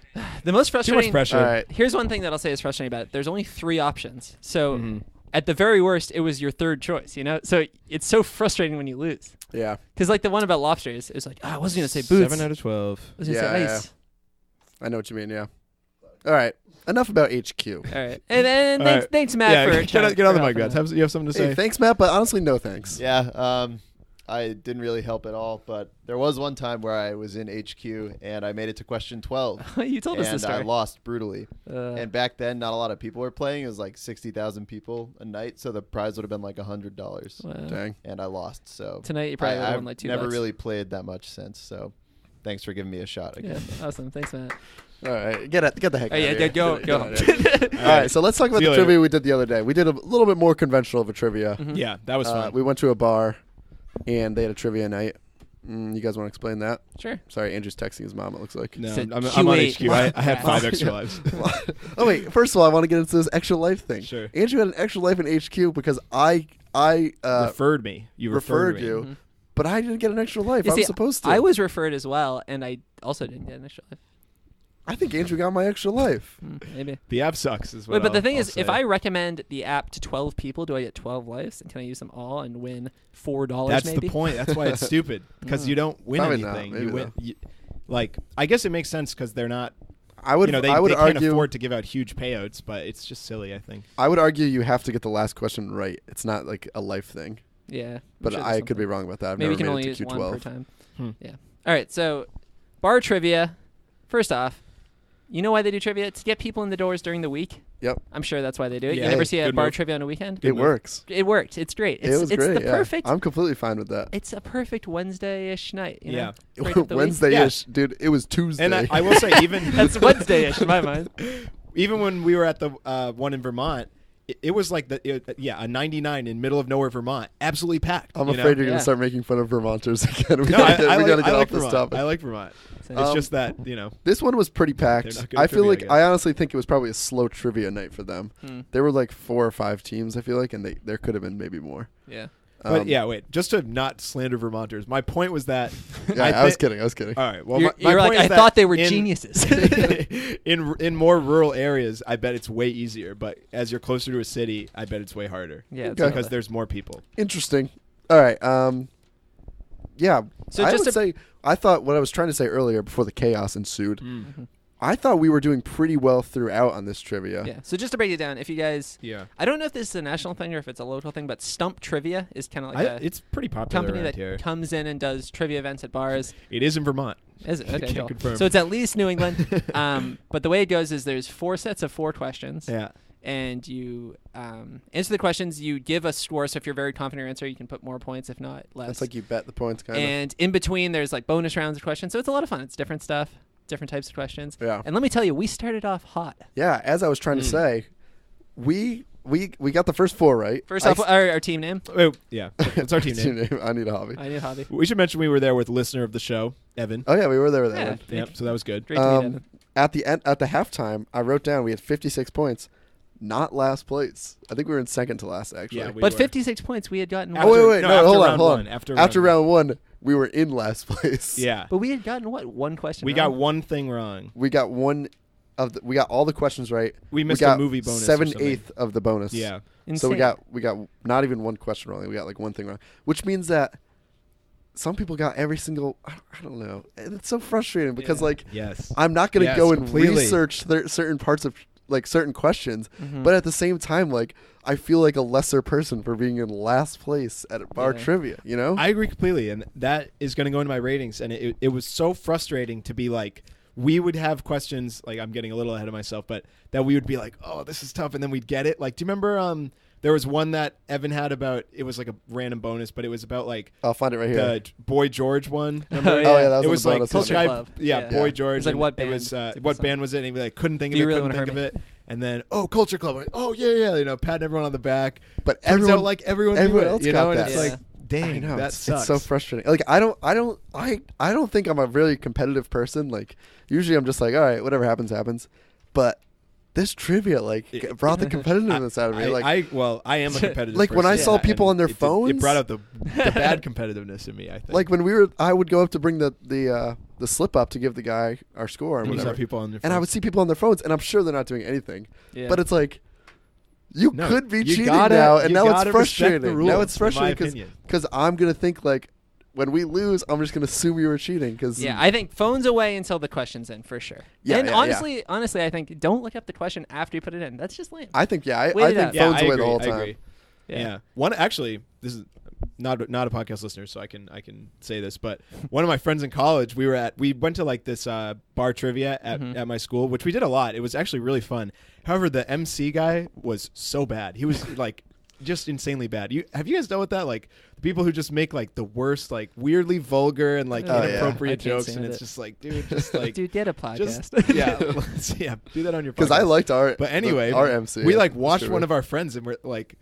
S1: The most
S2: Too
S1: frustrating.
S2: much pressure.
S3: All right.
S1: Here's one thing that I'll say is frustrating about it. There's only 3 options. So at the very worst, it was your third choice, you know? So it's so frustrating when you lose.
S3: Yeah.
S1: Because, like, the one about lobsters, it was like, I wasn't going to say boots.
S2: 7 out of 12.
S1: I was going to
S3: Yeah,
S1: say
S3: yeah.
S1: ice.
S3: I know what you mean, yeah. All right. Enough about HQ.
S1: All right. And
S2: All
S1: thanks,
S2: right.
S1: thanks, Matt,
S2: Yeah,
S1: for
S2: get on the
S1: for
S2: mic,
S1: helping
S2: guys.
S1: out.
S2: You have something to
S3: Hey,
S2: say?
S3: thanks, Matt, but honestly, no thanks.
S5: Yeah, I didn't really help at all, but there was one time where I was in HQ and I made it to question 12.
S1: You told us
S5: and
S1: this
S5: I
S1: story.
S5: lost brutally.
S1: Uh,
S5: And back then, not a lot of people were playing. It was like 60,000 people a night, so the prize would have been like $100.
S1: wow.
S3: Dang.
S5: And I lost, so
S1: Tonight you probably would have
S5: I've
S1: won like $2.
S5: never really played that much since, so thanks for giving me a shot
S1: Yeah,
S5: again.
S1: awesome. Thanks, Matt.
S3: All right. Get the heck
S1: Oh,
S3: out
S1: yeah,
S3: of here.
S1: go.
S3: Get
S1: Go.
S3: out of here. All right, so let's talk about
S2: See
S3: the
S2: you later.
S3: trivia we did the other day. We did a little bit more conventional of a trivia.
S2: Yeah, that was fun.
S3: We went to a bar, and they had a trivia night. You guys want to explain that?
S1: Sure.
S3: Sorry, Andrew's texting his mom, it looks like.
S2: No,
S1: Said
S2: I'm on
S1: Q8.
S2: HQ. I had 5 extra lives.
S3: Oh, wait. First of all, I want to get into this extra life thing.
S2: Sure.
S3: Andrew had an extra life in HQ because I
S2: Referred me. You
S3: referred
S2: me.
S3: you, but I didn't get an extra life.
S1: You
S3: I
S1: see,
S3: was supposed to.
S1: I was referred as well, and I also didn't get an extra life.
S3: I think Andrew got my extra life.
S1: Maybe.
S2: The app sucks. Is what
S1: Wait, but the
S2: I'll-
S1: thing
S2: I'll
S1: is, if
S2: say.
S1: I recommend the app to 12 people, do I get 12 lives? And can I use them all and win $4
S2: That's
S1: maybe?
S2: the point. That's why it's stupid because you don't win
S3: Probably not.
S2: anything.
S3: Maybe
S2: You win. Like I guess it makes sense because they're not.
S3: I would.
S2: They
S3: I would
S2: can't
S3: argue.
S2: afford to give out huge payouts, but it's just silly. I think.
S3: I would argue you have to get the last question right. It's not like a life thing.
S1: Yeah. I'm
S3: But
S1: sure
S3: I
S1: there's
S3: could be
S1: something.
S3: wrong about that. I've
S1: Maybe you can
S3: never
S1: only
S3: made
S1: use
S3: it to
S1: one per
S3: Q12.
S1: time.
S2: Hmm.
S1: Yeah. All right, so bar trivia. First off, you know why they do trivia? To get people in the doors during the week.
S3: Yep.
S1: I'm sure that's why they do it.
S2: Yeah.
S1: You never
S2: Hey,
S1: see a
S2: good
S1: bar
S2: move.
S1: trivia on a weekend?
S3: It
S2: move.
S3: works.
S1: It worked. It's great. It's,
S3: It was
S1: it's
S3: great.
S1: the
S3: yeah.
S1: perfect.
S3: I'm completely fine with that.
S1: It's a perfect Wednesday-ish night. You know?
S2: Yeah.
S1: Right up the week.
S3: Wednesday-ish, dude. It was Tuesday.
S2: And I will say even
S1: That's Wednesday-ish in my mind.
S2: even when we were at the one in Vermont, it was like a 99 in middle of nowhere, Vermont, absolutely packed.
S3: I'm
S2: you
S3: afraid
S2: know?
S3: you're
S1: Yeah.
S3: gonna start making fun of Vermonters again. We
S2: No,
S3: gotta
S2: I
S3: get
S2: like
S3: off this
S2: Vermont.
S3: topic.
S2: I like Vermont.
S1: Same.
S2: It's just that you know.
S3: This one was pretty
S2: They're
S3: packed.
S2: not good
S3: I
S2: at
S3: feel
S2: trivia,
S3: like
S2: I guess.
S3: I honestly think it was probably a slow trivia night for them.
S1: Hmm.
S3: There were like 4 or 5 teams. I feel like, and there could have been maybe more.
S1: Yeah.
S2: But yeah, wait. Just to not slander Vermonters, my point was that.
S3: Yeah, I was kidding. I was kidding.
S2: All right. Well,
S1: You're,
S2: my
S1: you're
S2: point
S1: like,
S2: is
S1: I
S2: that
S1: thought they were
S2: in-
S1: geniuses.
S2: in more rural areas, I bet it's way easier. But as you're closer to a city, I bet it's way harder.
S1: Yeah,
S3: Okay.
S2: Because there's more people.
S3: Interesting. All right. Yeah.
S1: So
S3: I
S1: just
S3: would
S1: to-
S3: say I thought what I was trying to say earlier before the chaos ensued.
S1: Mm-hmm.
S3: I thought we were doing pretty well throughout on this trivia.
S1: Yeah. So just to break it down, if you guys,
S2: Yeah.
S1: I don't know if this is a national thing or if it's a local thing, but Stump Trivia is kind of like a
S2: It's pretty popular
S1: company
S2: around
S1: that
S2: here.
S1: comes in and does trivia events at bars.
S2: It is in Vermont.
S1: Is it? Okay,
S2: Can't
S1: cool.
S2: confirm.
S1: So it's at least New England. But the way it goes is there's 4 sets of 4 questions.
S2: Yeah.
S1: And you answer the questions. You give a score. So if you're very confident in your answer, you can put more points. If not, less.
S3: That's like you bet the points kind
S1: And in between, there's like bonus rounds of questions. So it's a lot of fun. It's different stuff, different types of questions.
S3: Yeah.
S1: And let me tell you, we started off hot.
S3: Yeah, as I was trying to say, we got the first 4 right.
S1: First off, our team name.
S2: Oh, yeah. What's our team name?
S3: I need a hobby.
S1: I need a hobby.
S2: We should mention we were there with listener of the show, Evan.
S3: Oh yeah, we were there with
S1: Yeah.
S3: Evan.
S2: Yep. So that was good.
S1: Great to meet Evan.
S3: At the end, at the halftime, I wrote down we had 56 points, not last place. I think we were in second to last actually.
S2: Yeah, we
S1: But
S2: were.
S1: 56 points we had gotten.
S3: Oh wait,
S2: No,
S3: no,
S2: after
S3: hold on,
S2: round
S3: hold
S2: one,
S3: on.
S2: after
S3: After
S2: round
S3: round 1, we were in last place.
S2: Yeah.
S1: But we had gotten what? One question.
S2: We
S1: wrong?
S2: got one thing wrong.
S3: We got we got all the questions right.
S2: We missed
S3: got
S2: a movie bonus. or something.
S3: 7/8 of the bonus.
S2: Yeah.
S3: So we
S1: Insane.
S3: got not even one question wrong. We got like one thing wrong, which means that some people got every single. I don't know. And it's so frustrating because
S1: Yeah.
S3: like
S2: Yes.
S3: I'm not going to
S2: Yes,
S3: go and
S2: completely.
S3: research certain parts of like certain questions,
S1: Mhm.
S3: but at the same time, like I feel like a lesser person for being in last place at bar
S1: Yeah.
S3: trivia. You know?
S2: I agree completely, and that is going to go into my ratings. And it was so frustrating to be like, we would have questions, like I'm getting a little ahead of myself, but that we would be like, oh, this is tough, and then we'd get it. Like, do you remember there was one that Evan had about, it was like a random bonus, but it was about like
S3: I'll find it right here.
S2: the Boy George one.
S1: Oh,
S2: Remember?
S1: yeah.
S3: Oh yeah, that was
S2: It
S3: on
S2: was
S3: the
S2: like
S3: bonus
S1: Culture
S3: one.
S1: Club.
S2: Yeah,
S1: Yeah.
S2: Boy George.
S1: It was like,
S2: and
S1: what
S2: It
S1: band?
S2: was
S1: It's
S2: what
S1: song.
S2: band was it? And he like couldn't think
S1: Do
S2: of
S1: you
S2: it.
S1: really
S2: Couldn't
S1: wanna
S2: think of
S1: hurt
S2: it. And then Culture Club. Like, oh yeah, patting everyone on the back.
S3: But
S2: Turns
S3: everyone,
S2: out like everyone knew
S3: everyone
S2: it,
S3: else
S2: you
S3: got
S2: know, and
S3: that.
S2: it's
S1: Yeah.
S2: like, dang,
S3: I know,
S2: that
S3: it's
S2: sucks.
S3: so frustrating. Like I don't think I'm a really competitive person. Like usually I'm just like, all right, whatever happens, happens. But this trivia brought the competitiveness out of me. Like
S2: I am a competitive
S3: Like, when I
S2: person,
S3: saw
S2: and
S3: people on their
S2: it
S3: phones-
S2: brought out the bad competitiveness in me, I think.
S3: like when I would go up to bring the slip up to give the guy our score or
S2: and you saw
S3: whatever,
S2: people on their
S3: and I
S2: phones.
S3: would see people on their phones, and I'm sure they're not doing anything.
S1: Yeah.
S3: But it's like you
S2: No,
S3: could be
S2: you
S3: cheating
S2: gotta-
S3: now, and
S2: you
S3: now it's
S2: gotta respect the
S3: frustrating.
S2: rules,
S3: Now it's
S2: in my
S3: frustrating
S2: opinion.
S3: because I'm gonna think like when we lose, I'm just gonna assume you were cheating because
S1: Yeah, I think phones away until the question's in for sure.
S3: Yeah,
S1: and
S3: yeah,
S1: honestly, I think don't look up the question after you put it in. That's just lame.
S3: I think I
S1: Wait it
S3: think
S1: out.
S2: Yeah,
S3: phones
S2: I
S3: away
S2: agree,
S3: the whole
S2: I
S3: time.
S2: agree. Yeah. One actually, this is not a podcast listener, so I can say this, but one of my friends in college, we went to like this bar trivia at my school, which we did a lot. It was actually really fun. However, the MC guy was so bad. He was like just insanely bad. Have you guys dealt with that? Like the people who just make like the worst, like weirdly vulgar and like
S1: Oh, yeah. I
S2: inappropriate
S1: can't
S2: jokes,
S1: stand
S2: and it's
S1: it.
S2: just like, dude, just like
S1: Dude, get a
S2: just
S1: podcast.
S2: yeah, do that on your podcast.
S3: Because I liked our
S2: But anyway,
S3: our MC.
S2: we like
S3: yeah,
S2: watched
S3: sure.
S2: one of our friends, and we're like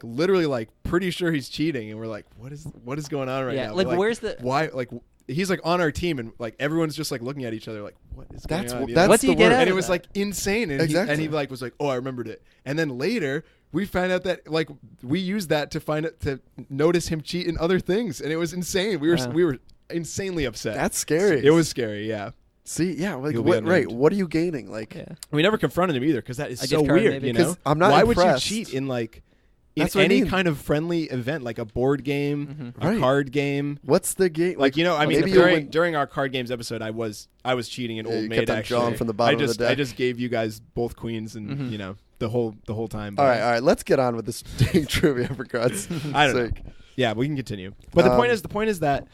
S2: literally like pretty sure he's cheating, and we're like, what is going on right
S1: Yeah,
S2: now?
S1: like,
S2: We're
S1: where's the-
S2: why like he's like on our team, and like everyone's just like looking at each other like, what is
S3: That's
S2: going on?
S3: wh-
S2: You know?
S3: that's
S1: What do you
S3: the
S1: get
S3: word.
S1: out
S2: And
S1: of
S2: it was
S1: that?
S2: like insane, and
S3: Exactly.
S2: he like was like, oh, I remembered it, and then later we found out that like we used that to notice him cheat in other things, and it was insane. We
S1: Wow.
S2: were insanely upset.
S3: That's scary.
S2: It was scary, yeah.
S3: See, yeah, like
S2: He'll be
S3: what? Right,
S2: unnamed.
S3: what are you gaining? Like,
S1: Yeah.
S2: We never confronted him either because that is
S1: A
S2: so
S1: gift card,
S2: weird.
S1: maybe?
S2: You know,
S3: 'Cause I'm not
S2: why
S3: impressed.
S2: would you cheat in like in
S3: That's what I
S2: any
S3: mean.
S2: kind of friendly event, like a board game, a
S3: Right.
S2: card game?
S3: what's the game?
S2: Like, you know, I mean,
S3: maybe you'll win-
S2: during our card games episode, I was cheating in
S3: Yeah,
S2: Old
S3: you
S2: Maid.
S3: kept on
S2: Actually,
S3: drawing from the bottom of the
S2: I
S3: deck.
S2: just gave you guys both queens, and you know the whole time.
S3: all right, let's get on with this dang trivia for God's
S2: I don't know.
S3: sake.
S2: Yeah, we can continue. But the point is that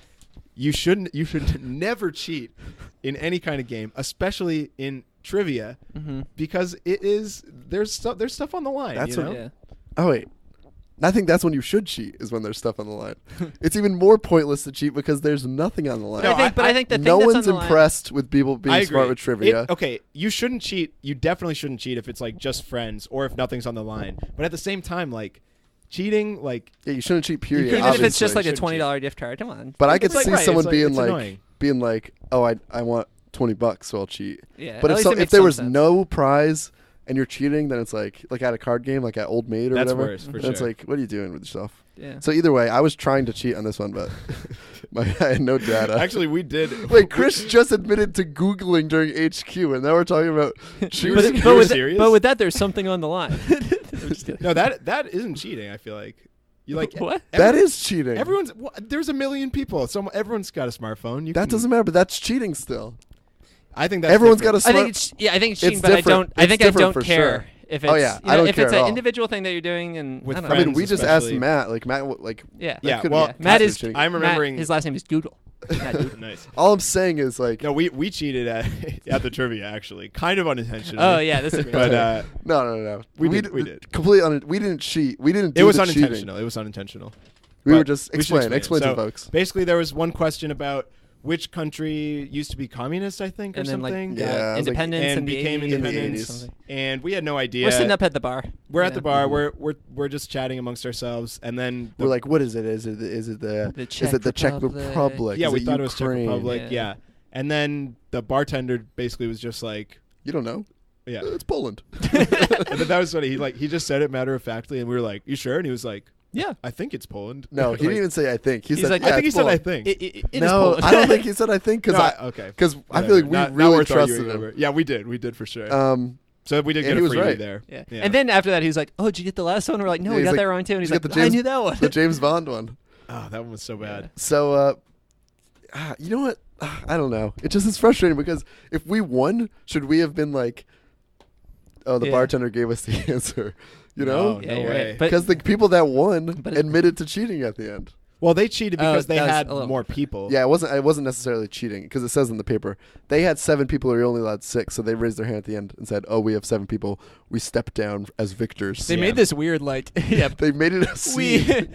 S2: you should never cheat in any kind of game, especially in trivia, because there's stuff on the line.
S3: That's
S2: you
S3: what-
S2: know?
S1: Yeah.
S3: Oh wait, I think that's when you should cheat is when there's stuff on the line. It's even more pointless to cheat because there's nothing on the line.
S2: No,
S1: I think the thing
S3: no
S1: that's on
S3: one's
S1: the line-
S3: impressed with people being
S2: I
S3: smart
S2: agree.
S3: with trivia.
S2: Okay, you shouldn't cheat. You definitely shouldn't cheat if it's like just friends or if nothing's on the line. But at the same time, like cheating, like
S3: Yeah, you shouldn't cheat. Period.
S2: Even
S1: Even if it's
S3: obviously.
S1: just like a
S2: Shouldn't cheat.
S1: $20 gift card, come on.
S3: But I could
S2: It's like,
S3: see
S2: right,
S3: someone
S2: it's
S3: being
S2: annoying.
S3: like, oh, I want $20, so I'll cheat.
S1: Yeah.
S3: But
S1: at
S3: if
S1: least it makes
S3: there
S1: some
S3: was
S1: sense.
S3: no prize and you're cheating, then it's like at a card game, like at Old Maid or
S2: That's
S3: whatever.
S2: worse, for
S3: then it's
S2: sure.
S3: like, what are you doing with yourself?
S1: Yeah.
S3: So either way, I was trying to cheat on this one, but I had no data.
S2: actually, we did.
S3: Wait, Chris just admitted to Googling during HQ, and now we're talking about
S2: You were-
S3: choosing.
S2: you were
S1: with
S2: serious?
S1: but with that, there's something on the line. I'm just kidding.
S2: No, that isn't cheating. I feel like you like
S1: What?
S3: That is cheating.
S2: Everyone's there's a million people. Everyone's got a smartphone. You
S3: That
S2: can-
S3: doesn't matter, but that's cheating still.
S2: I think that's
S3: Everyone's got
S2: different.
S3: a
S1: I
S3: smart.
S1: think it's I think it's
S3: It's
S1: cheating, but I
S3: different.
S1: don't. I
S3: It's
S1: think I
S3: different
S1: don't
S3: for
S1: care
S3: sure.
S1: if it's.
S3: Oh, yeah,
S1: you know,
S3: I don't
S1: if
S3: care
S1: it's
S3: at
S1: an
S3: all.
S1: individual thing that you're doing, and
S2: With
S1: I don't
S3: I
S1: know.
S3: mean, we
S2: friends
S3: just asked
S2: especially.
S3: Matt. Like Matt, like
S1: Yeah.
S2: Yeah,
S3: that could-
S2: well,
S1: Matt
S3: Matt
S1: is.
S3: cheating.
S2: I'm remembering.
S1: His last name is Doodle. Not Doodle.
S2: Nice.
S3: all I'm saying is like,
S2: No, we cheated at the trivia actually, kind of unintentionally.
S1: Oh yeah, this is.
S2: But
S3: no.
S2: We did.
S3: Completely. We didn't cheat. We didn't. Do
S2: it was
S3: the cheating.
S2: unintentional. It was unintentional.
S3: We
S2: But
S3: were just
S2: we should
S3: explain
S2: it.
S3: to
S2: So,
S3: folks.
S2: Basically, there was one question about which country used to be communist, I think, or
S1: And then like
S2: something.
S3: Yeah, it was like-
S1: independence
S2: and
S1: in the
S2: became
S1: 80s,
S2: independent,
S1: something.
S2: and we had no idea.
S1: We're sitting up at the bar.
S2: We're at the bar.
S3: Mhm.
S2: We're just chatting amongst ourselves, and then
S3: We're like, what is it? Is it the Czech Republic?
S2: yeah,
S3: Is
S2: we
S3: it
S2: thought it was Czech
S3: Ukraine?
S2: Republic.
S1: Yeah.
S2: Yeah, and then the bartender basically was just like,
S3: You don't know?
S2: yeah,
S3: It's Poland.
S2: and then that was funny. He just said it matter of factly, and we were like, you sure? And he was like,
S1: Yeah.
S2: I think it's Poland.
S3: No, he
S2: Like,
S3: didn't even say I think. He
S1: He's
S3: said
S1: like,
S3: yeah,
S2: I think he
S3: it's
S2: said I
S3: Poland.
S2: think.
S1: It is
S3: No,
S1: Poland.
S3: I don't think he said I think because
S2: No, okay.
S3: because I
S2: Whatever.
S3: feel like we
S2: Not
S3: really
S2: worth arguing
S3: trusted him.
S2: over. Yeah, we did for sure. So we did
S3: and
S2: get
S3: he
S2: a
S3: was
S2: freebie
S3: right.
S2: there.
S1: Yeah.
S2: Yeah.
S1: And then after that, he was like, "Oh, did you get the last one?" We're like, "No,
S3: Yeah,
S1: we
S3: he's
S1: got
S3: like-
S1: that wrong too." And he's
S3: got
S1: like,
S3: the
S1: "I
S3: James-
S1: knew that one."
S3: The James Bond one.
S2: Oh, that one was so bad.
S3: So, you know what? I don't know. It just is frustrating because if we won, should we have been like, the
S1: Yeah.
S3: bartender gave us the answer. You know,
S2: No,
S1: Yeah,
S2: no
S1: you're
S2: way.
S1: right. But
S3: because the people that won
S1: But it-
S3: admitted to cheating at the end.
S2: Well, they cheated because they
S1: that was
S2: had
S1: a little
S2: more
S1: different.
S2: people.
S3: Yeah, it wasn't necessarily cheating because it says in the paper they had 7 people, or you're only allowed 6. So they raised their hand at the end and said, "Oh, we have 7 people. We stepped down as victors."
S1: they
S2: Yeah.
S1: made this weird yeah.
S3: They made it a scene.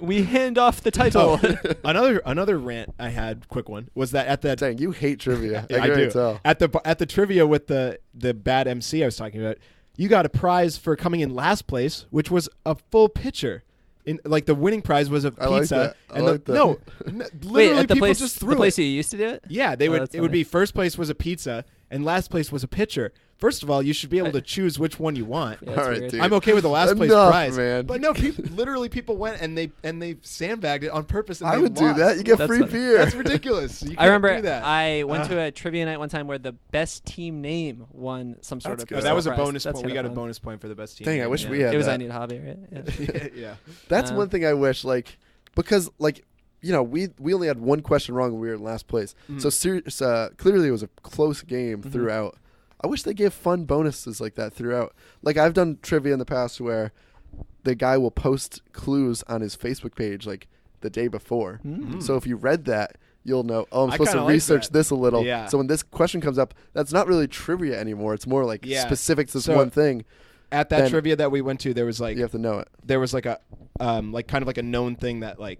S1: we hand off the title.
S2: Another rant I had, quick one, was that at the
S3: Dang, you hate trivia.
S2: Yeah,
S3: I can
S2: do.
S3: tell.
S2: At the trivia with the bad MC I was talking about, you got a prize for coming in last place, which was a full pitcher. In like the winning prize was a pizza.
S3: I like that. I
S2: And
S3: like that.
S2: no,
S1: Wait,
S2: literally
S1: at the
S2: people
S1: place,
S2: just
S1: the
S2: threw
S1: place
S2: it.
S1: you used to do it?
S2: Yeah, they
S1: Oh,
S2: would.
S1: that's
S2: It would
S1: funny.
S2: be first place was a pizza and last place was a pitcher. First of all, you should be able to choose which one you want.
S1: Yeah, that's
S3: All right,
S1: weird.
S3: dude.
S2: I'm okay with the last place
S3: Enough,
S2: prize,
S3: man.
S2: but no, literally people went and they sandbagged it on purpose. And
S3: I
S2: they
S3: would do
S2: lost.
S3: that. You get
S1: That's
S3: free
S1: funny.
S3: beer.
S2: That's ridiculous. You
S1: I
S2: can't
S1: remember
S2: do that.
S1: I went to a trivia night one time where the best team name won some sort
S3: That's
S1: of
S3: good.
S2: that was a
S1: prize.
S2: bonus
S1: That's
S2: point. We got
S1: kinda
S2: a
S1: fun.
S2: bonus point for the best team.
S3: Dang, I wish
S1: Yeah.
S3: we had
S1: It was
S3: that.
S1: I Need a Hobby, right? Yeah.
S2: yeah.
S3: That's one thing I wish, like, because, like, you know, we only had one question wrong when we were in last place.
S2: Mhm.
S3: So clearly it was a close game throughout. I wish they gave fun bonuses like that throughout. Like, I've done trivia in the past where the guy will post clues on his Facebook page, like, the day before.
S1: Mm.
S3: So if you read that, you'll know, oh, I'm
S2: I
S3: supposed to
S2: kinda like
S3: research
S2: that.
S3: this a little.
S2: Yeah.
S3: So when this question comes up, that's not really trivia anymore. It's more like
S2: Yeah.
S3: specific to this
S2: So
S3: one thing.
S2: At that
S3: Then-
S2: trivia that we went to, there was like
S3: You have to know it.
S2: there was like a like kind of like a known thing that like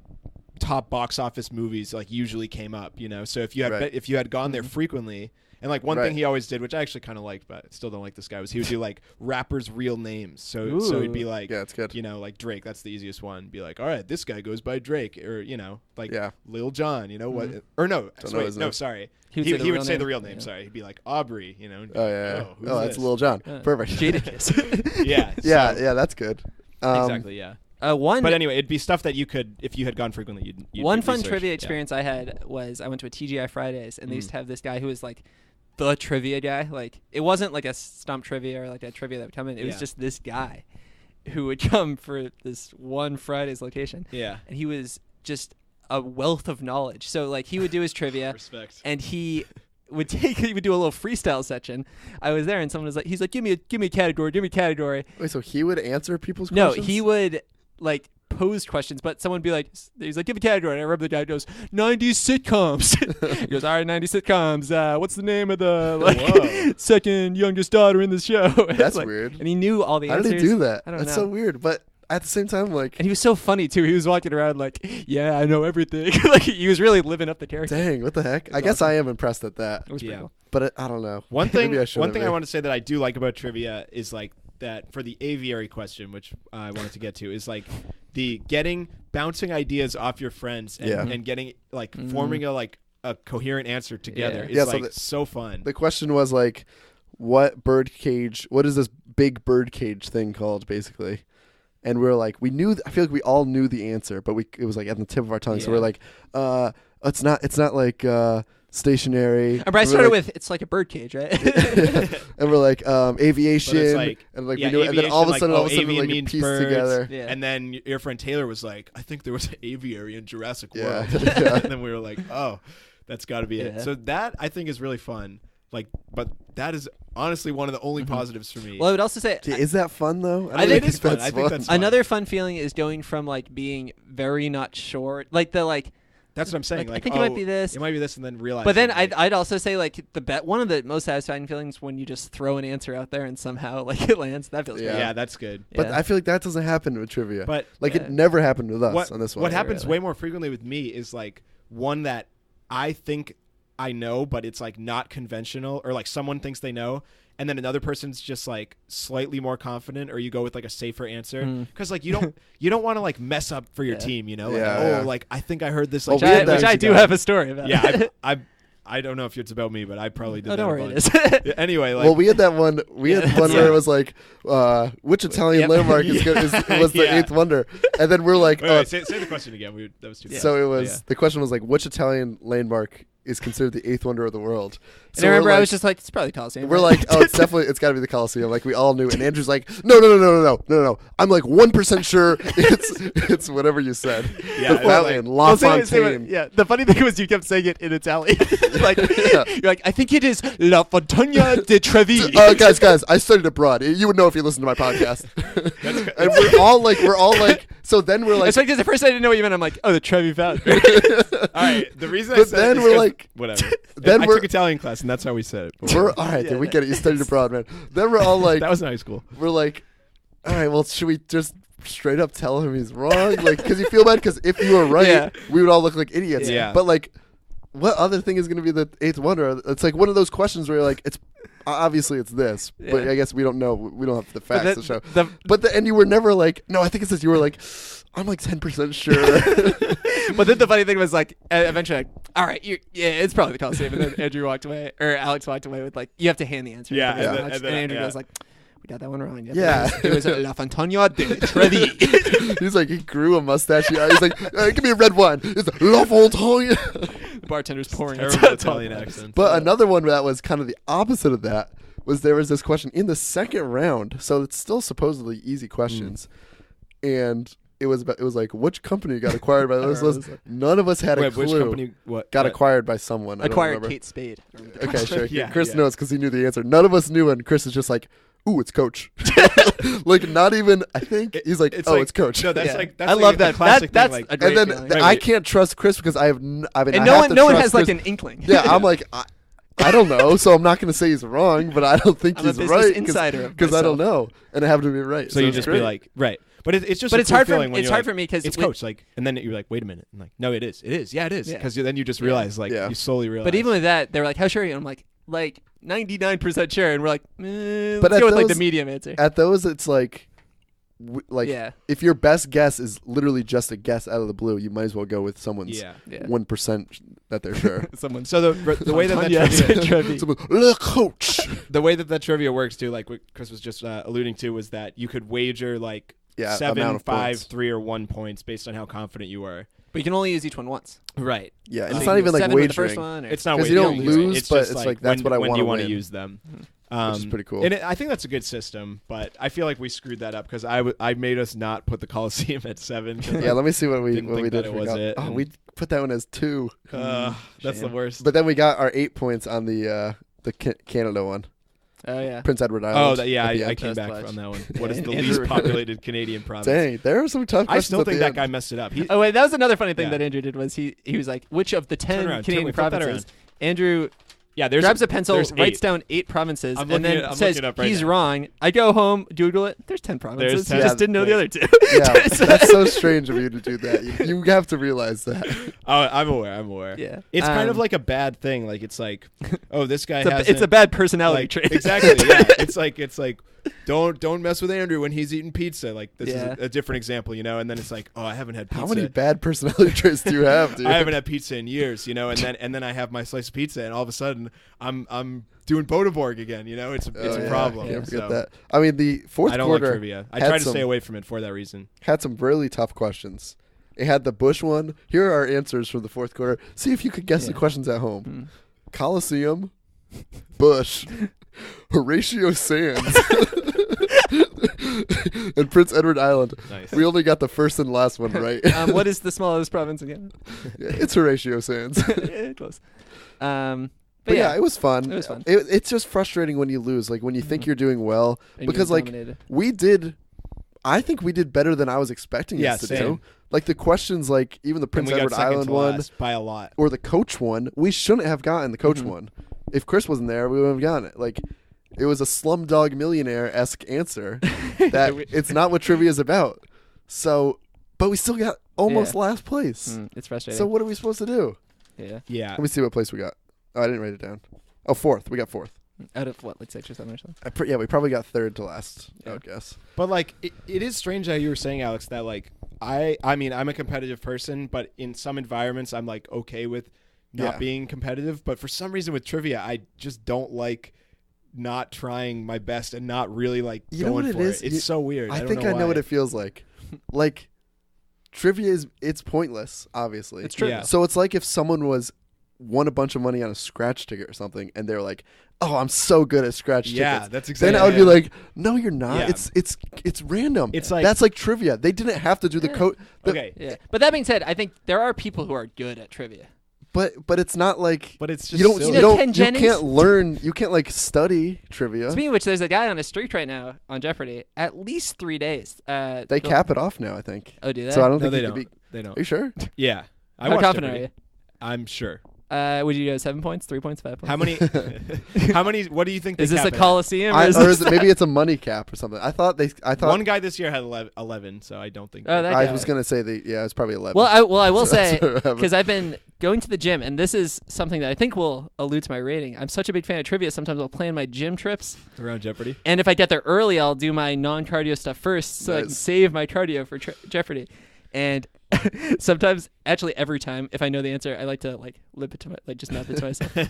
S2: top box office movies like usually came up, you know. So if you had
S3: Right.
S2: if you had gone there frequently, and like one
S3: Right.
S2: thing he always did, which I actually kind of liked, but still don't like this guy, was he would do like rappers' real names. So he'd be
S1: Ooh.
S2: like,
S3: Yeah, it's good.
S2: you know, like Drake. That's the easiest one. Be like, all right, this guy goes by Drake, or you know, like
S3: Yeah.
S2: Lil Jon. You know what? Or no,
S3: know his name.
S2: sorry.
S1: He would
S2: He
S1: say the
S2: would
S1: real
S2: say
S1: name.
S2: the real name.
S1: Yeah.
S2: Sorry, he'd be like Aubrey. You know. and be
S3: Oh,
S2: like,
S3: yeah.
S2: who's
S3: Oh, that's
S2: this?
S3: Lil Jon.
S1: Yeah.
S3: Perfect.
S1: Jadakiss.
S2: Yeah.
S3: Yeah,
S2: so-
S3: yeah, that's good.
S2: Exactly. Yeah.
S1: One
S2: But anyway, it'd be stuff that you could, if you had gone frequently, you'd
S1: one
S2: do
S1: fun
S2: research.
S1: trivia
S2: Yeah.
S1: experience I had was I went to a TGI Fridays and they used
S2: Mm.
S1: to have this guy who was like the trivia guy. Like it wasn't like a stump trivia or like a trivia that would come in. It was
S2: Yeah.
S1: just this guy who would come for this one Fridays location,
S2: Yeah.
S1: and he was just a wealth of knowledge. So like he would do his trivia,
S2: Respect.
S1: and he would do a little freestyle section. I was there, and someone was like, he's like, give me a category.
S3: Wait, so he would answer people's
S1: No,
S3: questions?
S1: he would like pose questions, but someone would be like, he's like, give a category. And I remember the guy goes, 90s sitcoms. He goes, all right, 90s sitcoms. What's the name of the
S2: Whoa.
S1: second youngest daughter in the show?
S3: That's
S1: Like-
S3: weird.
S1: And he knew all the
S3: How
S1: answers.
S3: did he do that?
S1: I don't
S3: That's
S1: know.
S3: so weird. But at the same time, like,
S1: And he was so funny too. He was walking around like, yeah, I know everything. Like he was really living up the character.
S3: dang, what the heck? I guess I am impressed at that.
S1: It was pretty
S2: Yeah.
S1: cool.
S3: But I don't know.
S2: One thing,
S3: Maybe I shouldn't
S2: I
S3: be.
S2: want to say that I do like about trivia is like that for the aviary question, which I wanted to get to, is like the bouncing ideas off your friends and,
S3: Yeah.
S2: and getting like forming a coherent answer together
S1: Yeah.
S2: is
S3: Yeah, so
S2: like
S3: the-
S2: so fun.
S3: The question was like, what is this big bird cage thing called, basically? And we were like, I feel like we all knew the answer, but it was like at the tip of our tongue. So we're
S1: Yeah.
S3: like, it's not like stationary.
S1: And I
S3: And we're
S1: started
S3: like-
S1: with, it's like a bird cage, right?
S3: and we're like aviation,
S2: like-
S3: and like
S2: yeah,
S3: we knew it, and then all of a
S2: aviation,
S3: sudden,
S2: like, avian
S3: like
S2: means
S3: pieced
S2: birds.
S3: together.
S1: Yeah.
S2: And then your friend Taylor was like, I think there was an aviary in Jurassic
S3: Yeah.
S2: World.
S3: Yeah.
S2: And then we were like, oh, that's got to be it.
S1: Yeah.
S2: So that I think is really fun. Like, but that is honestly one of the only positives for me.
S1: Well, I would also say,
S3: Is that fun though?
S1: I think
S2: it is fun. I think that's fun.
S1: another fun feeling is going from like being very not sure, like the like.
S2: That's what I'm saying.
S1: Like, I
S2: Like,
S1: think it might be this.
S2: It might be this, and then realize.
S1: But then I'd also say like one of the most satisfying feelings when you just throw an answer out there and somehow like it lands. That feels
S3: Yeah.
S1: great.
S2: yeah, that's good.
S3: But
S1: Yeah.
S3: I feel like that doesn't happen with trivia.
S2: But
S3: like
S1: Yeah.
S3: it never happened with us
S2: what
S3: on this one.
S2: what happens
S1: really.
S2: way more frequently with me is like one that I think I know, but it's like not conventional, or like someone thinks they know, and then another person's just like slightly more confident, or you go with like a safer answer because like you don't want to like mess up for your
S1: Yeah.
S2: team, you know? Like,
S3: Yeah,
S2: oh,
S3: yeah.
S2: like I think I heard this.
S3: Well,
S2: Like
S3: we had that
S1: Which I
S3: years
S1: do
S3: ago.
S1: have a story about.
S2: yeah, I don't know if it's about me, but I probably did.
S1: Oh,
S2: that
S1: don't
S2: a
S1: worry,
S2: bunch.
S1: it is.
S2: Yeah, anyway, like
S3: well, we had that one. We had
S1: Yeah.
S3: one where it was like, which Italian
S1: Yep.
S3: landmark is good, was the
S2: Yeah.
S3: eighth wonder, and then we're like,
S2: wait, say the question again. That was too.
S3: so it was
S2: Yeah.
S3: the question was like, which Italian landmark is considered the eighth wonder of the world.
S1: And I remember I was just like, it's probably Coliseum.
S3: We're
S1: right?
S3: like, oh, it's got to be the Coliseum. Like we all knew. And Andrew's like, no. I'm like 1% sure it's whatever you said.
S2: Yeah,
S3: The fountain, La Fontaine.
S1: Yeah, the funny thing was you kept saying it in Italian. Like, you're like, I think it is La Fontana di Trevi.
S3: Guys, I studied abroad. You would know if you listened to my podcast. And we're all like, so then we're like,
S1: It's like, 'cause at first I didn't know what you meant. I'm like, oh, the Trevi Fountain.
S2: All right. The reason I
S3: But
S2: said
S3: then
S2: it is
S3: we're
S2: 'cause-
S3: like-
S2: whatever.
S3: then
S2: I
S3: we're-
S2: took Italian class, and that's how we said it.
S3: we're all right. Then we get it. You studied abroad, man. Then we're all like,
S2: That was in high school.
S3: we're like, all right, well, should we just straight up tell him he's wrong? Like, because you feel bad, because if you were right,
S1: Yeah.
S3: we would all look like idiots.
S2: Yeah.
S3: But, like, what other thing is going to be the eighth wonder? It's like one of those questions where you're like, it's obviously it's this, but
S1: Yeah.
S3: I guess we don't know. We don't have the facts
S1: that-
S3: to show.
S1: the-
S3: But and you were never like, no, I think it's this. You were like, I'm like 10% sure.
S1: But then the funny thing was like, eventually, like, all right, it's probably the Coliseum. And then Andrew walked away, or Alex walked away with like, you have to hand the answer.
S2: Yeah,
S1: to
S2: and
S1: Alex.
S2: then-
S1: And,
S2: and then-
S1: Andrew
S2: yeah.
S1: goes like, we got that one wrong.
S3: Yeah.
S1: it was La Fontana di Trevi.
S3: He's like, he grew a mustache. He's like, give me a red wine. It's La Fontaine.
S1: The bartender's pouring it.
S2: Terrible Italian accent.
S3: But another one that was kind of the opposite of that was there was this question in the second round. So it's still supposedly easy questions. And it was like, which company got acquired by this list? None of us had a
S2: Wait,
S3: clue.
S2: which company? What
S3: Got
S2: what?
S3: acquired by someone. I don't
S1: Acquired
S3: remember.
S1: Kate Spade.
S3: Okay, sure.
S2: Yeah,
S3: Chris
S2: yeah.
S3: knows because he knew the answer. None of us knew, and Chris is just like, ooh, it's Coach. Like, not even, I think. He's like,
S2: It's
S3: oh,
S2: like-
S3: it's Coach.
S2: No, that's
S1: Yeah.
S2: like that's
S1: I
S2: like
S1: love
S2: a
S1: that.
S2: classic
S1: That's
S2: thing. Like,
S1: a great
S3: And then
S1: feeling.
S3: I
S2: Wait.
S3: can't trust Chris because I mean,
S1: And
S3: I
S1: no
S3: have
S1: one,
S3: to
S1: no one
S3: trust
S1: has like
S3: Chris.
S1: an inkling.
S3: Yeah, I'm like, I don't know, so I'm not going to say he's wrong, but I don't think
S1: I'm a
S3: he's
S1: business
S3: right
S1: insider of
S3: because I don't
S1: myself.
S3: know, and I happen to be right.
S2: so you
S3: it's
S2: just
S3: great.
S2: be like, right. But it's just.
S1: But
S2: a
S1: it's
S2: cool
S1: hard for
S2: feeling when
S1: it's
S2: you're
S1: hard
S2: like,
S1: for me because
S2: it's Coach. Like, and then you're like, wait a minute. I'm like, no, it is. It is. Yeah, it is.
S1: Yeah.
S2: Because then you just
S1: Yeah.
S2: realize, like,
S3: Yeah.
S2: you slowly realize.
S1: But even with that, they were like, "How sure are you?" And I'm like 99% sure, and we're like, let's
S3: But at
S1: go with like the
S3: those-
S1: medium answer.
S3: at those, it's like,
S1: Yeah.
S3: if your best guess is literally just a guess out of the blue, you might as well go with someone's
S2: yeah.
S1: Yeah.
S3: 1% that they're sure.
S1: Someone.
S2: So the way that
S1: Yeah.
S2: trivia,
S1: Trevi.
S3: Someone, Le Coach.
S2: the way that trivia works too, like what Chris was just alluding to, was that you could wager like
S3: Yeah,
S2: 7,
S3: amount of
S2: 5,
S3: points.
S2: 3, or 1 points based on how confident you were.
S1: But you can only use each one once.
S2: Right.
S3: Yeah, and
S2: So
S3: it's
S2: you
S3: not even like
S1: 7 with the first
S3: wagering,
S1: one. Or
S2: It's not
S3: 'Cause
S2: wagering.
S3: you don't lose,
S2: it's
S3: but
S2: just
S3: it's like, that's
S2: when,
S3: what I
S2: when do
S3: wanna
S2: you want to
S3: win.
S2: use them.
S3: which is pretty cool.
S2: And I think that's a good system, but I feel like we screwed that up because I made us not put the Coliseum at 7.
S3: Yeah, let me see what we
S2: Didn't think
S3: did.
S2: that it
S3: We
S2: was
S3: got-
S2: it,
S3: Oh,
S2: and-
S3: we put that one as 2.
S2: That's the
S1: Shame.
S2: worst.
S3: But then we got our 8 points on the Canada one,
S1: Oh yeah.
S3: Prince Edward
S2: oh,
S3: Island.
S2: yeah,
S3: at the
S2: I
S3: end.
S2: came back
S1: Pledge.
S2: from that one. What is the
S1: Andrew
S2: least
S1: recovered.
S2: populated Canadian province?
S3: Dang, there are some tough
S2: I
S3: questions.
S2: still
S3: at
S2: think
S3: the
S2: that
S3: end.
S2: guy messed it up.
S1: Oh wait, that was another funny thing
S2: Yeah.
S1: that Andrew did was he was like, which of the 10
S2: around,
S1: Canadian
S2: flip that
S1: provinces?
S2: around.
S1: Andrew
S2: Yeah, there's
S1: grabs a pencil,
S2: there's
S1: writes
S2: 8.
S1: down 8 provinces,
S2: I'm
S1: and
S2: looking
S1: then
S2: it- I'm
S1: says
S2: looking it up right
S1: he's
S2: now.
S1: wrong. I go home, Google it. There's 10 provinces.
S2: There's
S1: You
S2: 10.
S1: just didn't know the other 2.
S3: Yeah, that's so strange of you to do that. You have to realize that.
S2: Oh, I'm aware.
S1: Yeah.
S2: It's kind of
S1: Um,
S2: like a bad thing. Like it's like, oh, this guy has
S1: it's a bad personality
S2: like,
S1: trait.
S2: Exactly. Yeah. It's like don't mess with Andrew when he's eating pizza. Like this
S1: Yeah.
S2: is a different example, you know. And then it's like, oh, I haven't had pizza.
S3: How many bad personality traits do you have, dude?
S2: I haven't had pizza in years, you know. And then I have my slice of pizza, and all of a sudden I'm doing Bodeborg again. You know, it's
S3: Oh,
S2: a
S3: yeah,
S2: problem.
S3: Can't forget
S2: so
S3: that. I mean, the fourth
S2: I don't like
S3: quarter
S2: trivia. I
S3: had
S2: try to
S3: some-
S2: stay away from it for that reason.
S3: had some really tough questions. It had the Bush one. Here are our answers from the fourth quarter. See if you could guess the
S1: Yeah.
S3: questions at home.
S1: Hmm.
S3: Coliseum, Bush, Horatio Sands, and Prince Edward Island.
S2: Nice.
S3: We only got the first and last one right.
S1: What is the smallest province again?
S3: Yeah, it's Horatio Sands.
S1: Yeah, close. But
S3: But yeah, it was fun.
S1: It was fun.
S3: It's just frustrating when you lose. Like when you think you're doing well,
S1: and you
S3: because like
S1: dominated.
S3: we did. I think we did better than I was expecting
S2: Yeah,
S3: us to
S2: same.
S3: do. Like the questions, like even the
S2: And
S3: Prince
S2: we got
S3: Edward
S2: second
S3: Island
S2: to
S3: one
S2: last by a lot.
S3: or the coach one, we shouldn't have gotten the coach
S1: Mhm.
S3: one. If Chris wasn't there, we wouldn't have gotten it. Like it was a Slumdog Millionaire-esque answer that it's not what trivia is about. So, but we still got almost
S1: Yeah.
S3: last place.
S1: It's frustrating.
S3: So what are we supposed to do?
S1: Yeah.
S2: Yeah.
S3: Let me see what place we got. Oh, I didn't write it down. Oh, fourth. We got fourth.
S1: Out of what, like 6 or 7 or something?
S3: Yeah, we probably got third to last, I
S1: Yeah.
S3: would guess.
S2: But like it is strange how you were saying, Alex, that like I mean I'm a competitive person, but in some environments I'm like okay with not
S3: Yeah.
S2: being competitive. But for some reason with trivia, I just don't like not trying my best and not really like
S3: You know
S2: going
S3: what it
S2: for
S3: is?
S2: it. It's so weird.
S3: I
S2: don't
S3: think
S2: know
S3: I know
S2: why.
S3: what it feels like. Like trivia it's pointless, obviously.
S1: It's true.
S2: Yeah.
S3: So it's like if someone was won a bunch of money on a scratch ticket or something, and they're like, "Oh, I'm so good at scratch tickets."
S2: That's exactly.
S3: Then I would be like, "No, you're not.
S2: Yeah.
S3: It's random.
S2: It's like-
S3: that's like trivia. They didn't have to do the code.
S2: okay,
S1: Yeah. But that being said, I think there are people who are good at trivia.
S3: But it's not like
S2: but it's just
S3: you don't
S2: silly.
S3: you don't
S1: Ken
S3: you
S1: Jennings?
S3: can't learn. You can't like study trivia.
S1: Speaking of which, there's a guy on a streak right now on Jeopardy. At least 3 days.
S3: They cap it off now, I think.
S1: Oh, do they?
S3: So I don't
S2: No,
S3: think
S2: they
S3: you could
S2: don't.
S3: be.
S2: They don't.
S3: Are you sure?
S2: Yeah. I
S1: How
S2: watched
S1: confident
S2: Jeopardy.
S1: are you?
S2: I'm sure.
S1: Would you go 7 points, 3 points, 5 points?
S2: How many? How many? What do you think?
S1: Is
S2: they
S1: this
S2: cap
S1: a
S2: it at?
S1: Coliseum? Or
S3: Or
S1: is
S3: is
S1: this
S3: it, maybe it's a money cap or something. I thought
S2: One guy this year had 11, so I don't think.
S1: Oh, that
S3: I
S1: guy.
S3: was gonna say it's probably 11.
S1: Well, I will say,
S3: That's what
S1: because I've been going to the gym, and this is something that I think will allude to my rating. I'm such a big fan of trivia. Sometimes I'll plan my gym trips,
S2: around Jeopardy.
S1: and if I get there early, I'll do my non-cardio stuff first, so I can
S3: Nice.
S1: save my cardio for Jeopardy. And sometimes, actually, every time, if I know the answer, I like to lip it to just mouth it to myself.
S3: yeah,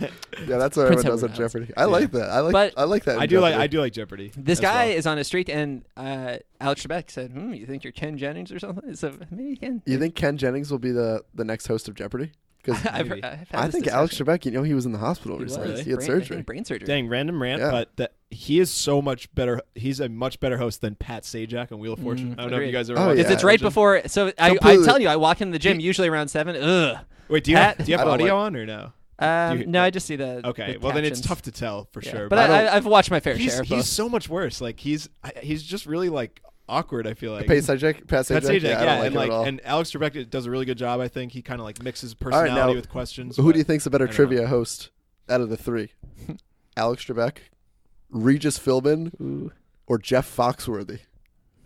S3: that's what everyone
S1: Prince
S3: does
S1: Edward
S3: on
S1: House.
S3: Jeopardy. I like that. I like that. in
S2: I do
S3: Jeopardy.
S2: like Jeopardy.
S1: This
S2: as
S1: guy
S2: well.
S1: is on a streak, and Alex Trebek said, "You think you're Ken Jennings or something?" So maybe Ken.
S3: You think Ken Jennings will be the next host of Jeopardy? Because
S1: I've had
S3: I
S1: this
S3: think Alex
S1: discussion.
S3: Trebek. He was in the hospital
S1: He
S3: recently.
S1: was.
S3: He had
S1: I
S3: surgery.
S1: think brain surgery.
S2: Dang, random rant,
S3: Yeah.
S2: but he is so much better. He's a much better host than Pat Sajak on Wheel of Fortune. I don't know if
S1: agreed.
S2: you guys ever.
S3: Oh,
S2: watched
S3: yeah.
S1: Because it's right before. So I'm
S3: Completely.
S1: telling you, I walk in the gym usually around 7. Ugh.
S2: Wait, do you
S1: Pat-
S2: have, do you
S3: I
S2: have
S3: don't
S2: audio
S3: like-
S2: on or no?
S1: No, I just see the.
S2: Okay,
S1: the
S2: well then it's
S1: captions.
S2: tough to tell for
S1: Yeah.
S2: sure.
S1: But I've watched my fair share. Of
S2: he's
S1: both.
S2: so much worse. Like he's just really like awkward. I feel like.
S3: Pat Sajak.
S2: Pat Sajak,
S3: I don't
S2: yeah,
S3: like
S2: and
S3: him at all.
S2: and Alex Trebek does a really good job. I think he kind of like mixes
S3: right,
S2: personality
S3: now,
S2: with questions.
S3: Who
S2: but
S3: do you think's a better
S2: I don't
S3: trivia host out of the three? Alex Trebek, Regis Philbin,
S1: Ooh.
S3: or Jeff Foxworthy?